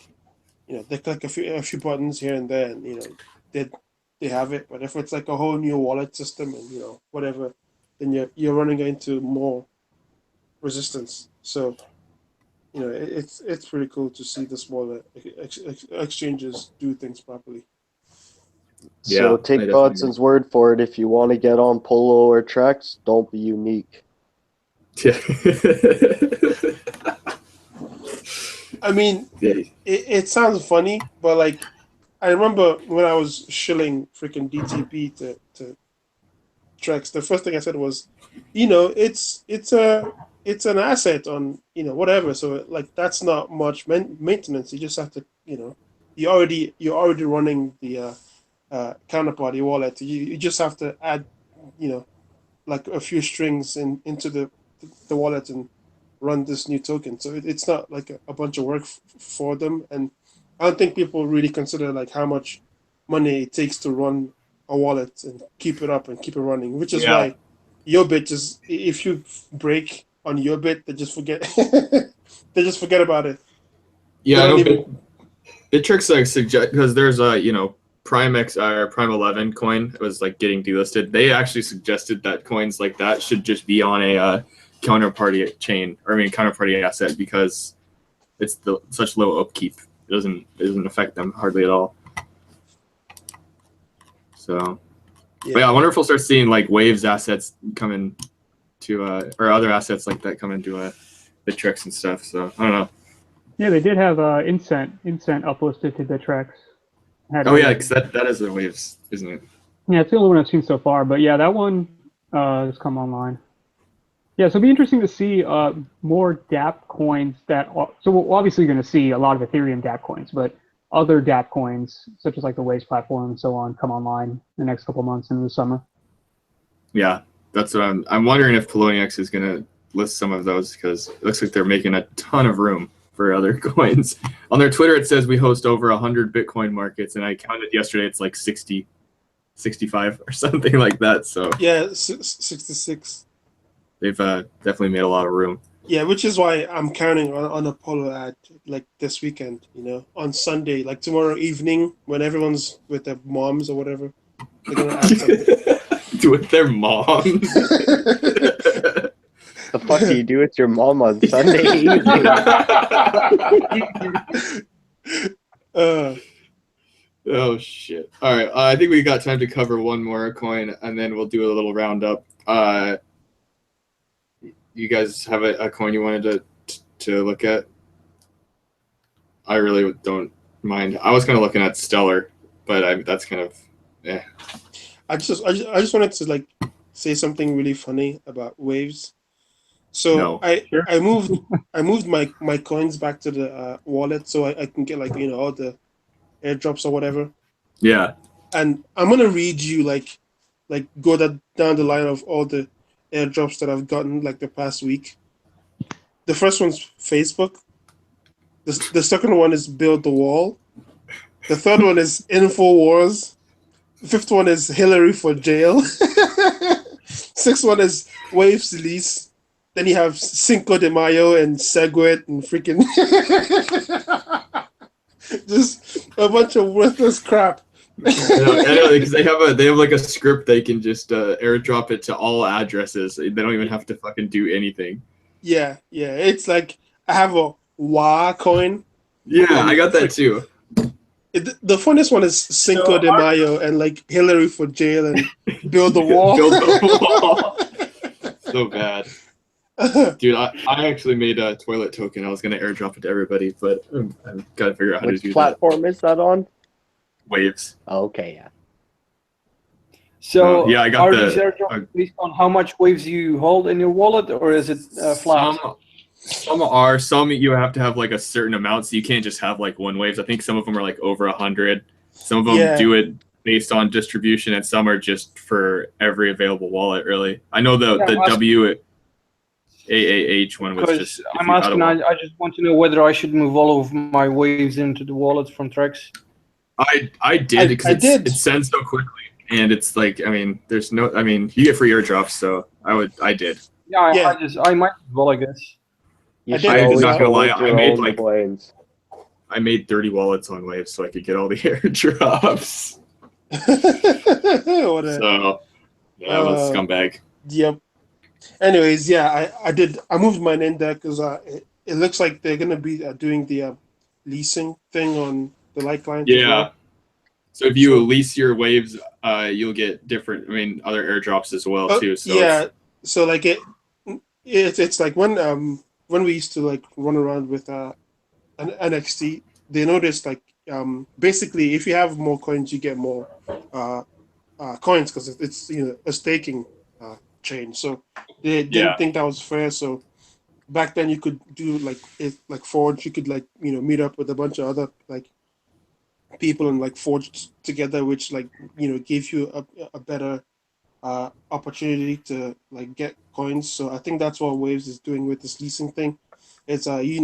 [SPEAKER 3] they click a few buttons here and there and they have it. But if it's like a whole new wallet system and whatever, then you're running into more resistance. So it's pretty cool to see the smaller exchanges do things properly.
[SPEAKER 5] So
[SPEAKER 1] Yeah, I
[SPEAKER 5] take
[SPEAKER 1] definitely
[SPEAKER 5] Godson's word for it. If you want to get on Polo or Trex, don't be unique.
[SPEAKER 1] Yeah.
[SPEAKER 3] I mean,
[SPEAKER 1] Yeah.
[SPEAKER 3] it sounds funny, but like I remember when I was shilling freaking DTP to Trex, the first thing I said was, it's an asset on whatever. So like that's not much maintenance. You just have to you're already running the counterparty wallet. You just have to add like a few strings into the wallet and run this new token. So it's not like a bunch of work for them. And I don't think people really consider like how much money it takes to run a wallet and keep it up and keep it running, which is
[SPEAKER 1] Yeah.
[SPEAKER 3] why Yobit just, if you break on Yobit, they just forget. They just forget about it.
[SPEAKER 1] Yeah,
[SPEAKER 3] They
[SPEAKER 1] I
[SPEAKER 3] don't
[SPEAKER 1] know
[SPEAKER 3] even.
[SPEAKER 1] Bittrex like suggest because there's a Prime X or Prime 11 coin was like getting delisted. They actually suggested that coins like that should just be on a counterparty chain, or I mean counterparty asset, because it's such low upkeep. It doesn't affect them hardly at all. So,
[SPEAKER 3] Yeah.
[SPEAKER 1] but yeah, I wonder if we'll start seeing like Waves assets come in to or other assets like that come into Bittrex and stuff. So I don't know.
[SPEAKER 2] Yeah, they did have Incent uplisted to Bittrex.
[SPEAKER 1] Oh yeah, because that is the Waves, isn't it?
[SPEAKER 2] Yeah, it's the only one I've seen so far. But yeah, that one has come online. Yeah, so it'll be interesting to see more DApp coins that are, so we're obviously going to see a lot of Ethereum DApp coins, but other DApp coins, such as like the Waves platform and so on, come online in the next couple months into the summer.
[SPEAKER 1] Yeah, that's what I'm wondering if Poloniex is going to list some of those, because it looks like they're making a ton of room for other coins. On their Twitter, it says we host over 100 Bitcoin markets, and I counted yesterday, it's like 60, 65 or something like that. So
[SPEAKER 3] Yeah, 66.
[SPEAKER 1] they've definitely made a lot of room.
[SPEAKER 3] Yeah, which is why I'm counting on a Polo ad like this weekend, on Sunday, like tomorrow evening when everyone's with their moms or whatever. They're gonna add something.
[SPEAKER 1] With their moms.
[SPEAKER 5] The fuck do you do with your mom on Sunday evening?
[SPEAKER 1] Oh shit! All right, I think we got time to cover one more coin, and then we'll do a little roundup. You guys have a coin you wanted to look at? I really don't mind. I was kind of looking at Stellar, but that's kind of yeah.
[SPEAKER 3] I just wanted to like say something really funny about Waves. So
[SPEAKER 1] No.
[SPEAKER 3] I moved my coins back to the wallet so I can get like all the airdrops or whatever.
[SPEAKER 1] Yeah.
[SPEAKER 3] and I'm gonna read you like go down the line of all the airdrops that I've gotten like the past week. The first one's Facebook. The second one is Build the Wall. The third one is InfoWars. The fifth one is Hillary for jail. Sixth one is Waves Release. Then you have Cinco de Mayo and Segwit and freaking just a bunch of worthless crap.
[SPEAKER 1] I know, because they have like a script they can just airdrop it to all addresses. They don't even have to fucking do anything.
[SPEAKER 3] Yeah. It's like I have a WA coin.
[SPEAKER 1] Yeah, I got that too.
[SPEAKER 3] The funniest one is Cinco de Mayo and like Hillary for jail and Build the Wall.
[SPEAKER 1] Build the wall. So bad. Dude, I actually made a toilet token. I was going to airdrop it to everybody, but I've got to figure out how to do
[SPEAKER 5] Which platform is that on?
[SPEAKER 1] Waves.
[SPEAKER 5] Oh, okay, yeah.
[SPEAKER 4] So
[SPEAKER 1] yeah, I got
[SPEAKER 4] these airdrops based on how much waves you hold in your wallet, or is it flat?
[SPEAKER 1] Some you have to have like a certain amount, so you can't just have like one waves. I think some of them are like over 100. Some of them do it based on distribution, and some are just for every available wallet. Really, I know the WAAH one was just.
[SPEAKER 4] I'm asking. I just want to know whether I should move all of my waves into the wallet from Trex.
[SPEAKER 1] I did because it sends so quickly, and it's like you get free airdrops, so I did.
[SPEAKER 4] Yeah. I might as well, I guess.
[SPEAKER 5] You
[SPEAKER 1] I'm not gonna lie, I made 30 wallets on Waves so I could get all the airdrops.
[SPEAKER 3] What a,
[SPEAKER 1] so yeah, I'm a scumbag.
[SPEAKER 3] Yep. Anyways, yeah, I moved mine in there because it looks like they're gonna be doing the leasing thing on the Light client.
[SPEAKER 1] Yeah. Well. So if you lease your Waves, you'll get different. Other airdrops as well too. So
[SPEAKER 3] yeah. So like it's like when we used to like run around with an NXT, they noticed like basically if you have more coins, you get more coins because it's a staking chain. So they didn't think that was fair. So back then you could do like Forge. You could meet up with a bunch of other like people and like forge together, which gave you a better opportunity to like get coins. So I think that's what Waves is doing with this leasing thing. It's you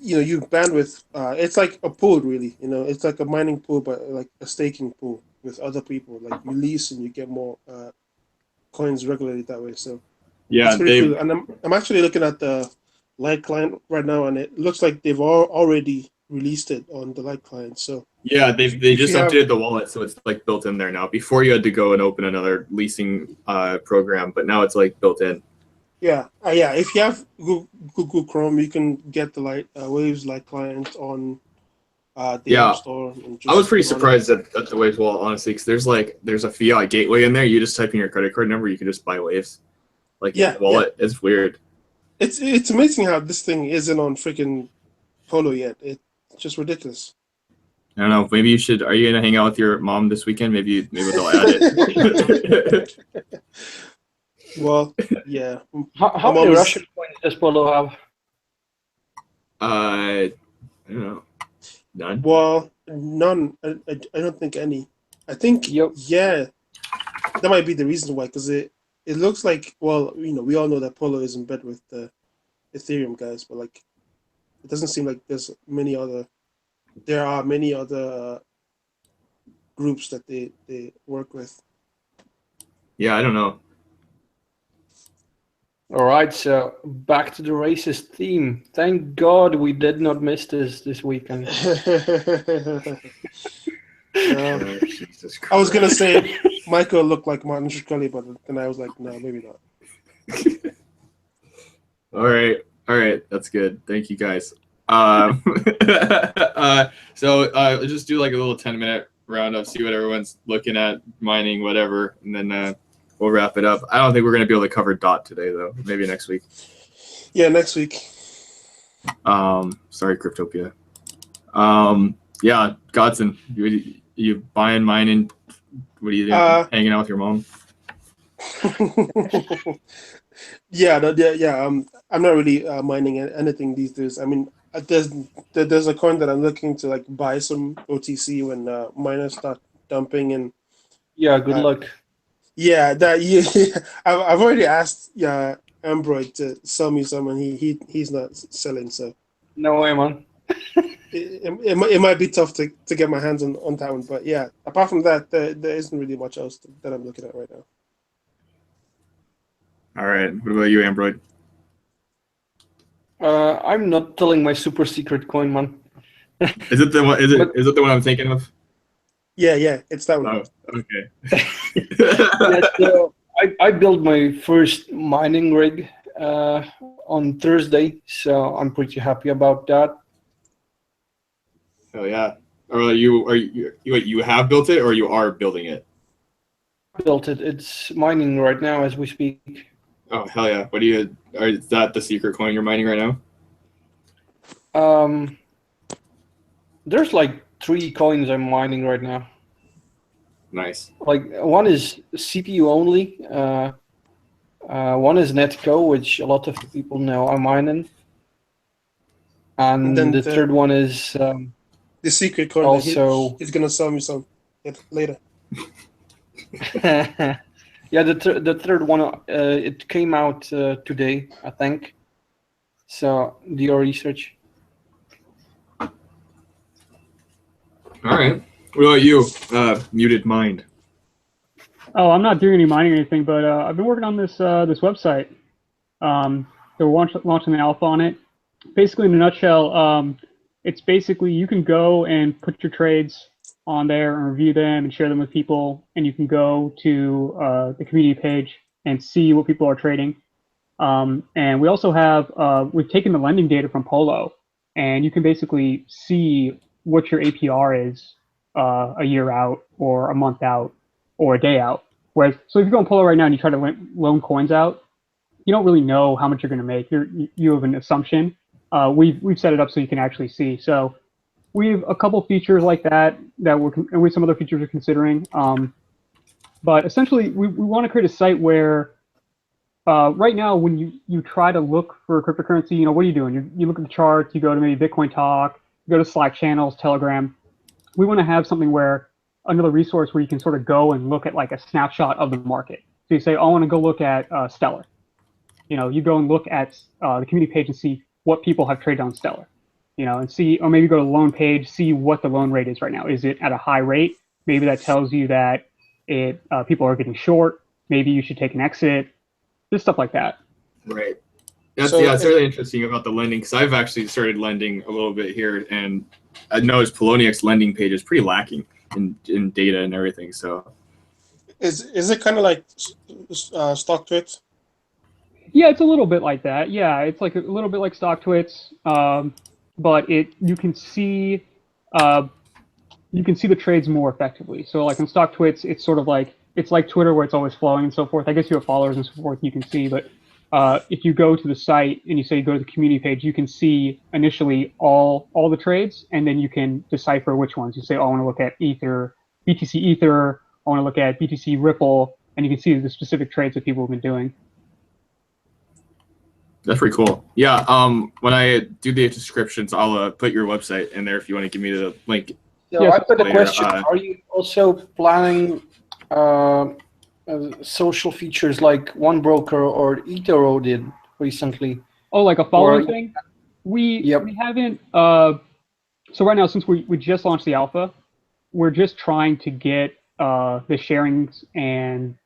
[SPEAKER 3] bandwidth. It's like a pool, really. It's like a mining pool, but like a staking pool with other people. Like you lease and you get more coins regularly that way. So
[SPEAKER 1] yeah,
[SPEAKER 3] it's pretty cool. And I'm actually looking at the Light client right now, and it looks like they've already released it on the Light client. So
[SPEAKER 1] yeah, they just updated the wallet, so it's like built in there now. Before you had to go and open another leasing program, but now it's like built in.
[SPEAKER 3] Yeah. If you have Google Chrome, you can get the Waves Light client on the App Store.
[SPEAKER 1] I was pretty surprised at the Waves wallet, honestly, because there's a fiat gateway in there. You just type in your credit card number, you can just buy Waves. In the wallet. It's weird.
[SPEAKER 3] It's amazing how this thing isn't on freaking Polo yet. It's just ridiculous.
[SPEAKER 1] I don't know. Maybe you should. Are you gonna hang out with your mom this weekend? Maybe they'll add it.
[SPEAKER 3] Well, yeah.
[SPEAKER 4] How many Russian coins does Polo have?
[SPEAKER 1] I don't know. None.
[SPEAKER 3] Well, none. I don't think any. I think yeah. That might be the reason why, because it looks like, well, we all know that Polo is in bed with the Ethereum guys, but like it doesn't seem like there are many other groups that they work with.
[SPEAKER 1] Yeah, I don't know.
[SPEAKER 4] All right, so back to the racist theme. Thank God we did not miss this weekend.
[SPEAKER 1] Jesus Christ.
[SPEAKER 3] I was gonna say Michael looked like Martin Shkreli, but then I was like, no, maybe not.
[SPEAKER 1] All right, that's good. Thank you guys. So just do like a little 10-minute roundup, see what everyone's looking at, mining, whatever, and then we'll wrap it up. I don't think we're gonna be able to cover DOT today, though. Maybe next week.
[SPEAKER 3] Yeah, next week.
[SPEAKER 1] Sorry, Cryptopia. Yeah, Godson, you buying, mining? What are you doing? Hanging out with your mom?
[SPEAKER 3] Yeah. I'm not really mining anything these days. I mean, there's a coin that I'm looking to like buy some OTC when miners start dumping, and
[SPEAKER 4] Yeah, good luck.
[SPEAKER 3] yeah, I've already asked Ambroid to sell me some, and he's not selling, so
[SPEAKER 4] No way, man.
[SPEAKER 3] it might be tough to get my hands on that one. But yeah, apart from that, there isn't really much else that I'm looking at right now.
[SPEAKER 1] All right. What about you, Ambroid?
[SPEAKER 4] I'm not telling my super secret coin, man.
[SPEAKER 1] Is it the one? Is it the one I'm thinking of?
[SPEAKER 3] Yeah, it's that one.
[SPEAKER 1] Oh, okay.
[SPEAKER 4] Yeah, so I built my first mining rig on Thursday, so I'm pretty happy about that.
[SPEAKER 1] Oh yeah. Or you have built it, or you are building it?
[SPEAKER 4] Built it. It's mining right now as we speak.
[SPEAKER 1] Oh hell yeah! What do you? Is that the secret coin you're mining right now?
[SPEAKER 4] There's like 3 coins I'm mining right now.
[SPEAKER 1] Nice.
[SPEAKER 4] Like one is CPU only. One is Netco, which a lot of people know I'm mining, and
[SPEAKER 3] then
[SPEAKER 4] the third one is
[SPEAKER 3] the secret coin.
[SPEAKER 4] also.
[SPEAKER 3] He's gonna sell me some later.
[SPEAKER 4] Yeah, the third one it came out today, I think. So do your research.
[SPEAKER 1] All right. What about you, Muted Mind?
[SPEAKER 2] Oh, I'm not doing any mining or anything, but I've been working on this this website. They're launching the alpha on it. Basically, in a nutshell, it's basically you can go and put your trades on there and review them and share them with people, and you can go to the community page and see what people are trading. And we also have we've taken the lending data from Polo, and you can basically see what your APR is a year out or a month out or a day out. Whereas, so if you go on Polo right now and you try to loan coins out, you don't really know how much you're going to make. You have an assumption. We've set it up so you can actually see. So we have a couple features like that and we have some other features we're considering. But essentially, we want to create a site where right now, when you try to look for cryptocurrency, what are you doing? You look at the charts, you go to maybe Bitcoin Talk, you go to Slack channels, Telegram. We want to have something where another resource where you can sort of go and look at like a snapshot of the market. So you say, oh, I want to go look at Stellar. You go and look at the community page and see what people have traded on Stellar. And see, or maybe go to the loan page, see what the loan rate is right now. Is it at a high rate? Maybe that tells you that people are getting short. Maybe you should take an exit. Just stuff like that.
[SPEAKER 1] Right. It's really interesting about the lending, because I've actually started lending a little bit here, and I noticed Poloniex lending page is pretty lacking in data and everything. So,
[SPEAKER 3] is it kind of like StockTwits?
[SPEAKER 2] Yeah, it's a little bit like that. Yeah, it's like a little bit like StockTwits, but you can see the trades more effectively. So like in StockTwits, it's sort of like Twitter where it's always flowing and so forth. I guess you have followers and so forth you can see, but if you go to the site and you say you go to the community page, you can see initially all the trades, and then you can decipher which ones. You say, oh, I want to look at Ether, BTC Ether, I want to look at BTC Ripple, and you can see the specific trades that people have been doing.
[SPEAKER 1] That's pretty cool. Yeah. When I do the descriptions, I'll put your website in there if you want to give me the link.
[SPEAKER 4] So I've got a question. Are you also planning social features like One Broker or eToro did recently?
[SPEAKER 2] Oh, like a follower thing? We haven't. So right now, since we just launched the alpha, we're just trying to get the sharings and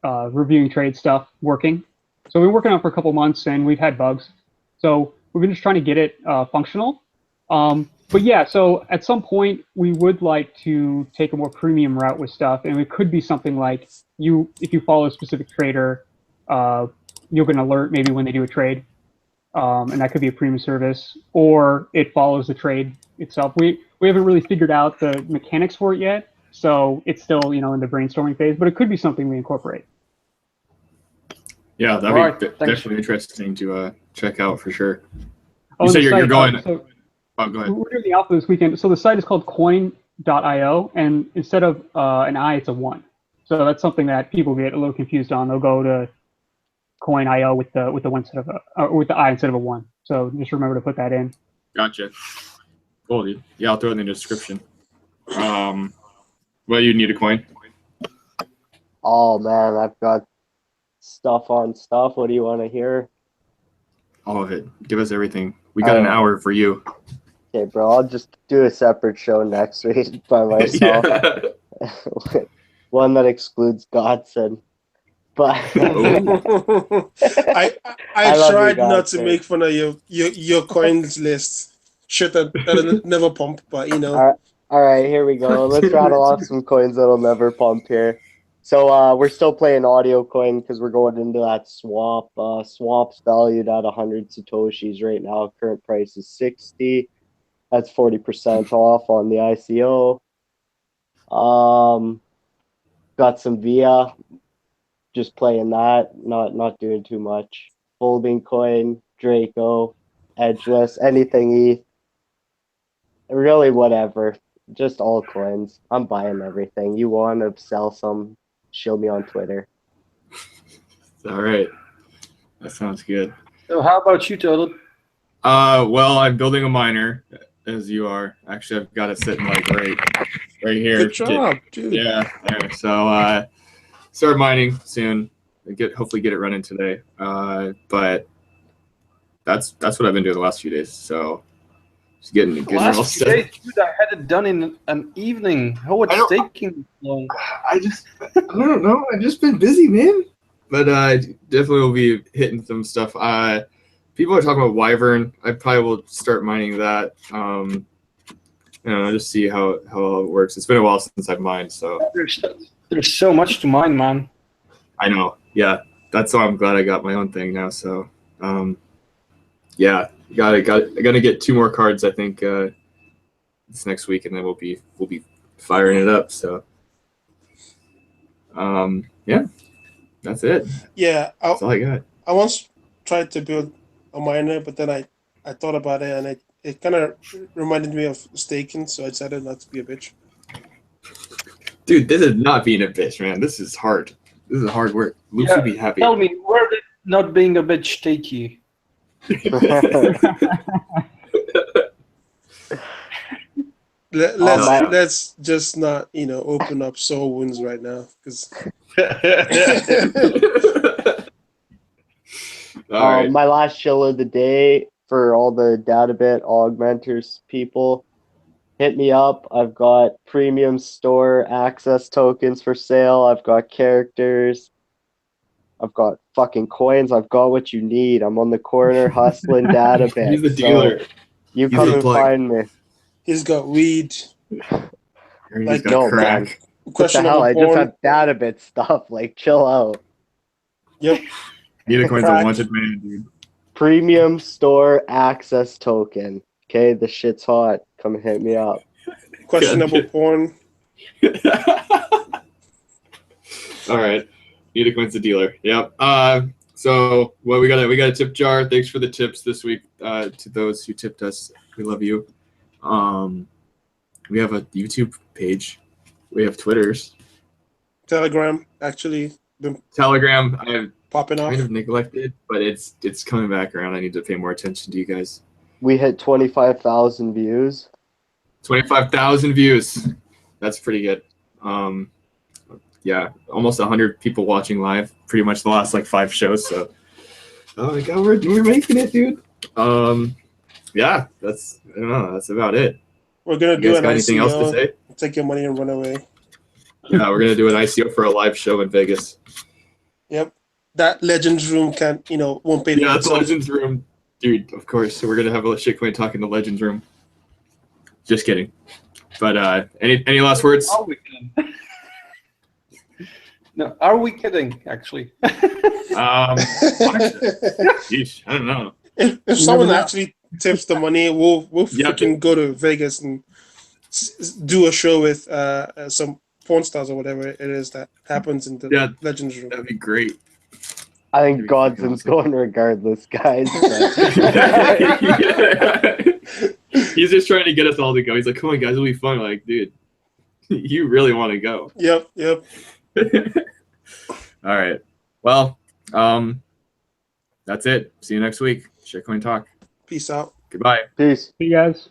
[SPEAKER 2] reviewing trade stuff working. So we've been working on it for a couple months, and we've had bugs. So we've been just trying to get it functional. But yeah, so at some point, we would like to take a more premium route with stuff, and it could be something like if you follow a specific trader, you'll get an alert maybe when they do a trade, and that could be a premium service, or it follows the trade itself. We haven't really figured out the mechanics for it yet, so it's still in the brainstorming phase, but it could be something we incorporate.
[SPEAKER 1] Yeah, that'd be definitely interesting to check out for sure. You say you're going. Oh, go ahead.
[SPEAKER 2] We're doing the alpha this weekend. So the site is called coin.io, and instead of an I, it's a 1. So that's something that people get a little confused on. They'll go to coin.io with the 1 instead of with the I instead of a 1. So just remember to put that in.
[SPEAKER 1] Gotcha. Cool, dude. Yeah, I'll throw it in the description. Well, you need a coin?
[SPEAKER 5] Oh man, I've got stuff on stuff. What do you want to hear?
[SPEAKER 1] All of it. Give us everything. We got an
[SPEAKER 5] Oh.
[SPEAKER 1] hour for you.
[SPEAKER 5] Okay, bro. I'll just do a separate show next week by myself.
[SPEAKER 1] Yeah.
[SPEAKER 5] One that excludes Godson. But
[SPEAKER 3] I
[SPEAKER 5] I love you
[SPEAKER 3] tried
[SPEAKER 5] guys,
[SPEAKER 3] not to
[SPEAKER 5] man.
[SPEAKER 3] make fun of your coins list. Shit that never pump, but you know.
[SPEAKER 5] All right, here we go. Let's rattle off some coins that'll never pump here. So we're still playing audio coin because we're going into that swap. Swap's valued at 100 satoshis right now. Current price is 60. That's 40% off on the ICO. Got some VIA. Just playing that, not doing too much. Folding coin, Draco, Edgeless, anything ETH. Really, whatever. Just all coins. I'm buying everything. You want to sell some? Show me on Twitter.
[SPEAKER 1] All right. That sounds good.
[SPEAKER 4] So how about you, Total?
[SPEAKER 1] Well, I'm building a miner, as you are. Actually, I've got it sitting like right here.
[SPEAKER 3] Good job, dude.
[SPEAKER 1] Yeah, there. So start mining soon. Hopefully get it running today. But that's what I've been doing the last few days. So just getting it all
[SPEAKER 4] Last few
[SPEAKER 1] set.
[SPEAKER 4] days, dude, I had it done in an evening. How would staking long?
[SPEAKER 1] I don't know. I've just been busy, man. But definitely will be hitting some stuff. People are talking about Wyvern. I probably will start mining that. Just see how it works. It's been a while since I've mined, so
[SPEAKER 4] There's so much to mine, man.
[SPEAKER 1] I know. Yeah, that's why I'm glad I got my own thing now. So, yeah, I gotta get 2 more cards. I think this next week, and then we'll be firing it up. So, yeah, that's it.
[SPEAKER 3] Yeah,
[SPEAKER 1] That's all I got.
[SPEAKER 3] I once tried to build a miner, but then I thought about it, and it kind of reminded me of staking, so I decided not to be a bitch.
[SPEAKER 1] Dude, this is not being a bitch, man. This is hard. This is hard work. Luke will be happy.
[SPEAKER 4] Tell me, where did not being a bitch take you?
[SPEAKER 3] Let's just not open up sore wounds right now, because
[SPEAKER 1] All right.
[SPEAKER 5] My last shill of the day for all the databit augmenters people. Hit me up. I've got premium store access tokens for sale. I've got characters. I've got fucking coins. I've got what you need. I'm on the corner hustling databit.
[SPEAKER 1] He's the dealer.
[SPEAKER 5] So you
[SPEAKER 1] He's
[SPEAKER 5] come
[SPEAKER 1] the
[SPEAKER 5] and
[SPEAKER 1] plug.
[SPEAKER 5] find me.
[SPEAKER 3] he's got weed.
[SPEAKER 1] He's
[SPEAKER 3] Like,
[SPEAKER 1] got
[SPEAKER 5] no,
[SPEAKER 1] crack.
[SPEAKER 5] man. What the
[SPEAKER 3] Questionable
[SPEAKER 5] hell? I just
[SPEAKER 3] porn.
[SPEAKER 5] have databit stuff. Like, chill out.
[SPEAKER 3] Yep.
[SPEAKER 1] Unicorn's a
[SPEAKER 3] Crack.
[SPEAKER 1] wanted man, dude.
[SPEAKER 5] Premium store access token. Okay, the shit's hot. Come and hit me up.
[SPEAKER 3] Questionable porn.
[SPEAKER 1] All right. Unicorn's the dealer. Yep. So we got a tip jar. Thanks for the tips this week to those who tipped us. We love you. We have a YouTube page. We have Twitters.
[SPEAKER 3] Telegram actually been
[SPEAKER 1] Telegram. I've
[SPEAKER 3] popping off.
[SPEAKER 1] kind of neglected, but it's coming back around. I need to pay more attention to you guys.
[SPEAKER 5] We hit 25,000 views.
[SPEAKER 1] 25,000 views. That's pretty good. Yeah, almost 100 people watching live. Pretty much the last 5 shows. So, oh my God, we're making it, dude. Yeah, that's about it.
[SPEAKER 3] We're gonna
[SPEAKER 1] You
[SPEAKER 3] do
[SPEAKER 1] guys
[SPEAKER 3] an
[SPEAKER 1] got anything else to
[SPEAKER 3] ICO.
[SPEAKER 1] say?
[SPEAKER 3] Take your money and run away.
[SPEAKER 1] Yeah, we're gonna do an ICO for a live show in Vegas.
[SPEAKER 3] Yep. That Legends room won't pay.
[SPEAKER 1] Yeah, that's Legends Room, dude. Of course. So we're gonna have a shitcoin talk in the Legends Room. Just kidding. But any last words?
[SPEAKER 4] Are we kidding? No, are we kidding? Actually,
[SPEAKER 1] Yeesh, I don't know.
[SPEAKER 3] If someone actually tips the money, we'll
[SPEAKER 1] Yeah.
[SPEAKER 3] freaking go to Vegas and do a show with some porn stars or whatever it is that happens in the
[SPEAKER 1] Yeah.
[SPEAKER 3] Legends room.
[SPEAKER 1] That'd be great.
[SPEAKER 5] I
[SPEAKER 1] That'd
[SPEAKER 5] think
[SPEAKER 1] be fucking
[SPEAKER 5] Godson's
[SPEAKER 1] awesome.
[SPEAKER 5] going regardless, guys.
[SPEAKER 1] He's just trying to get us all to go. He's like, "Come on, guys, it'll be fun." Like, dude, you really want to go?
[SPEAKER 3] Yep.
[SPEAKER 1] All right. Well, that's it. See you next week. Shitcoin Talk.
[SPEAKER 3] Peace out.
[SPEAKER 1] Goodbye.
[SPEAKER 5] Peace.
[SPEAKER 2] See you guys.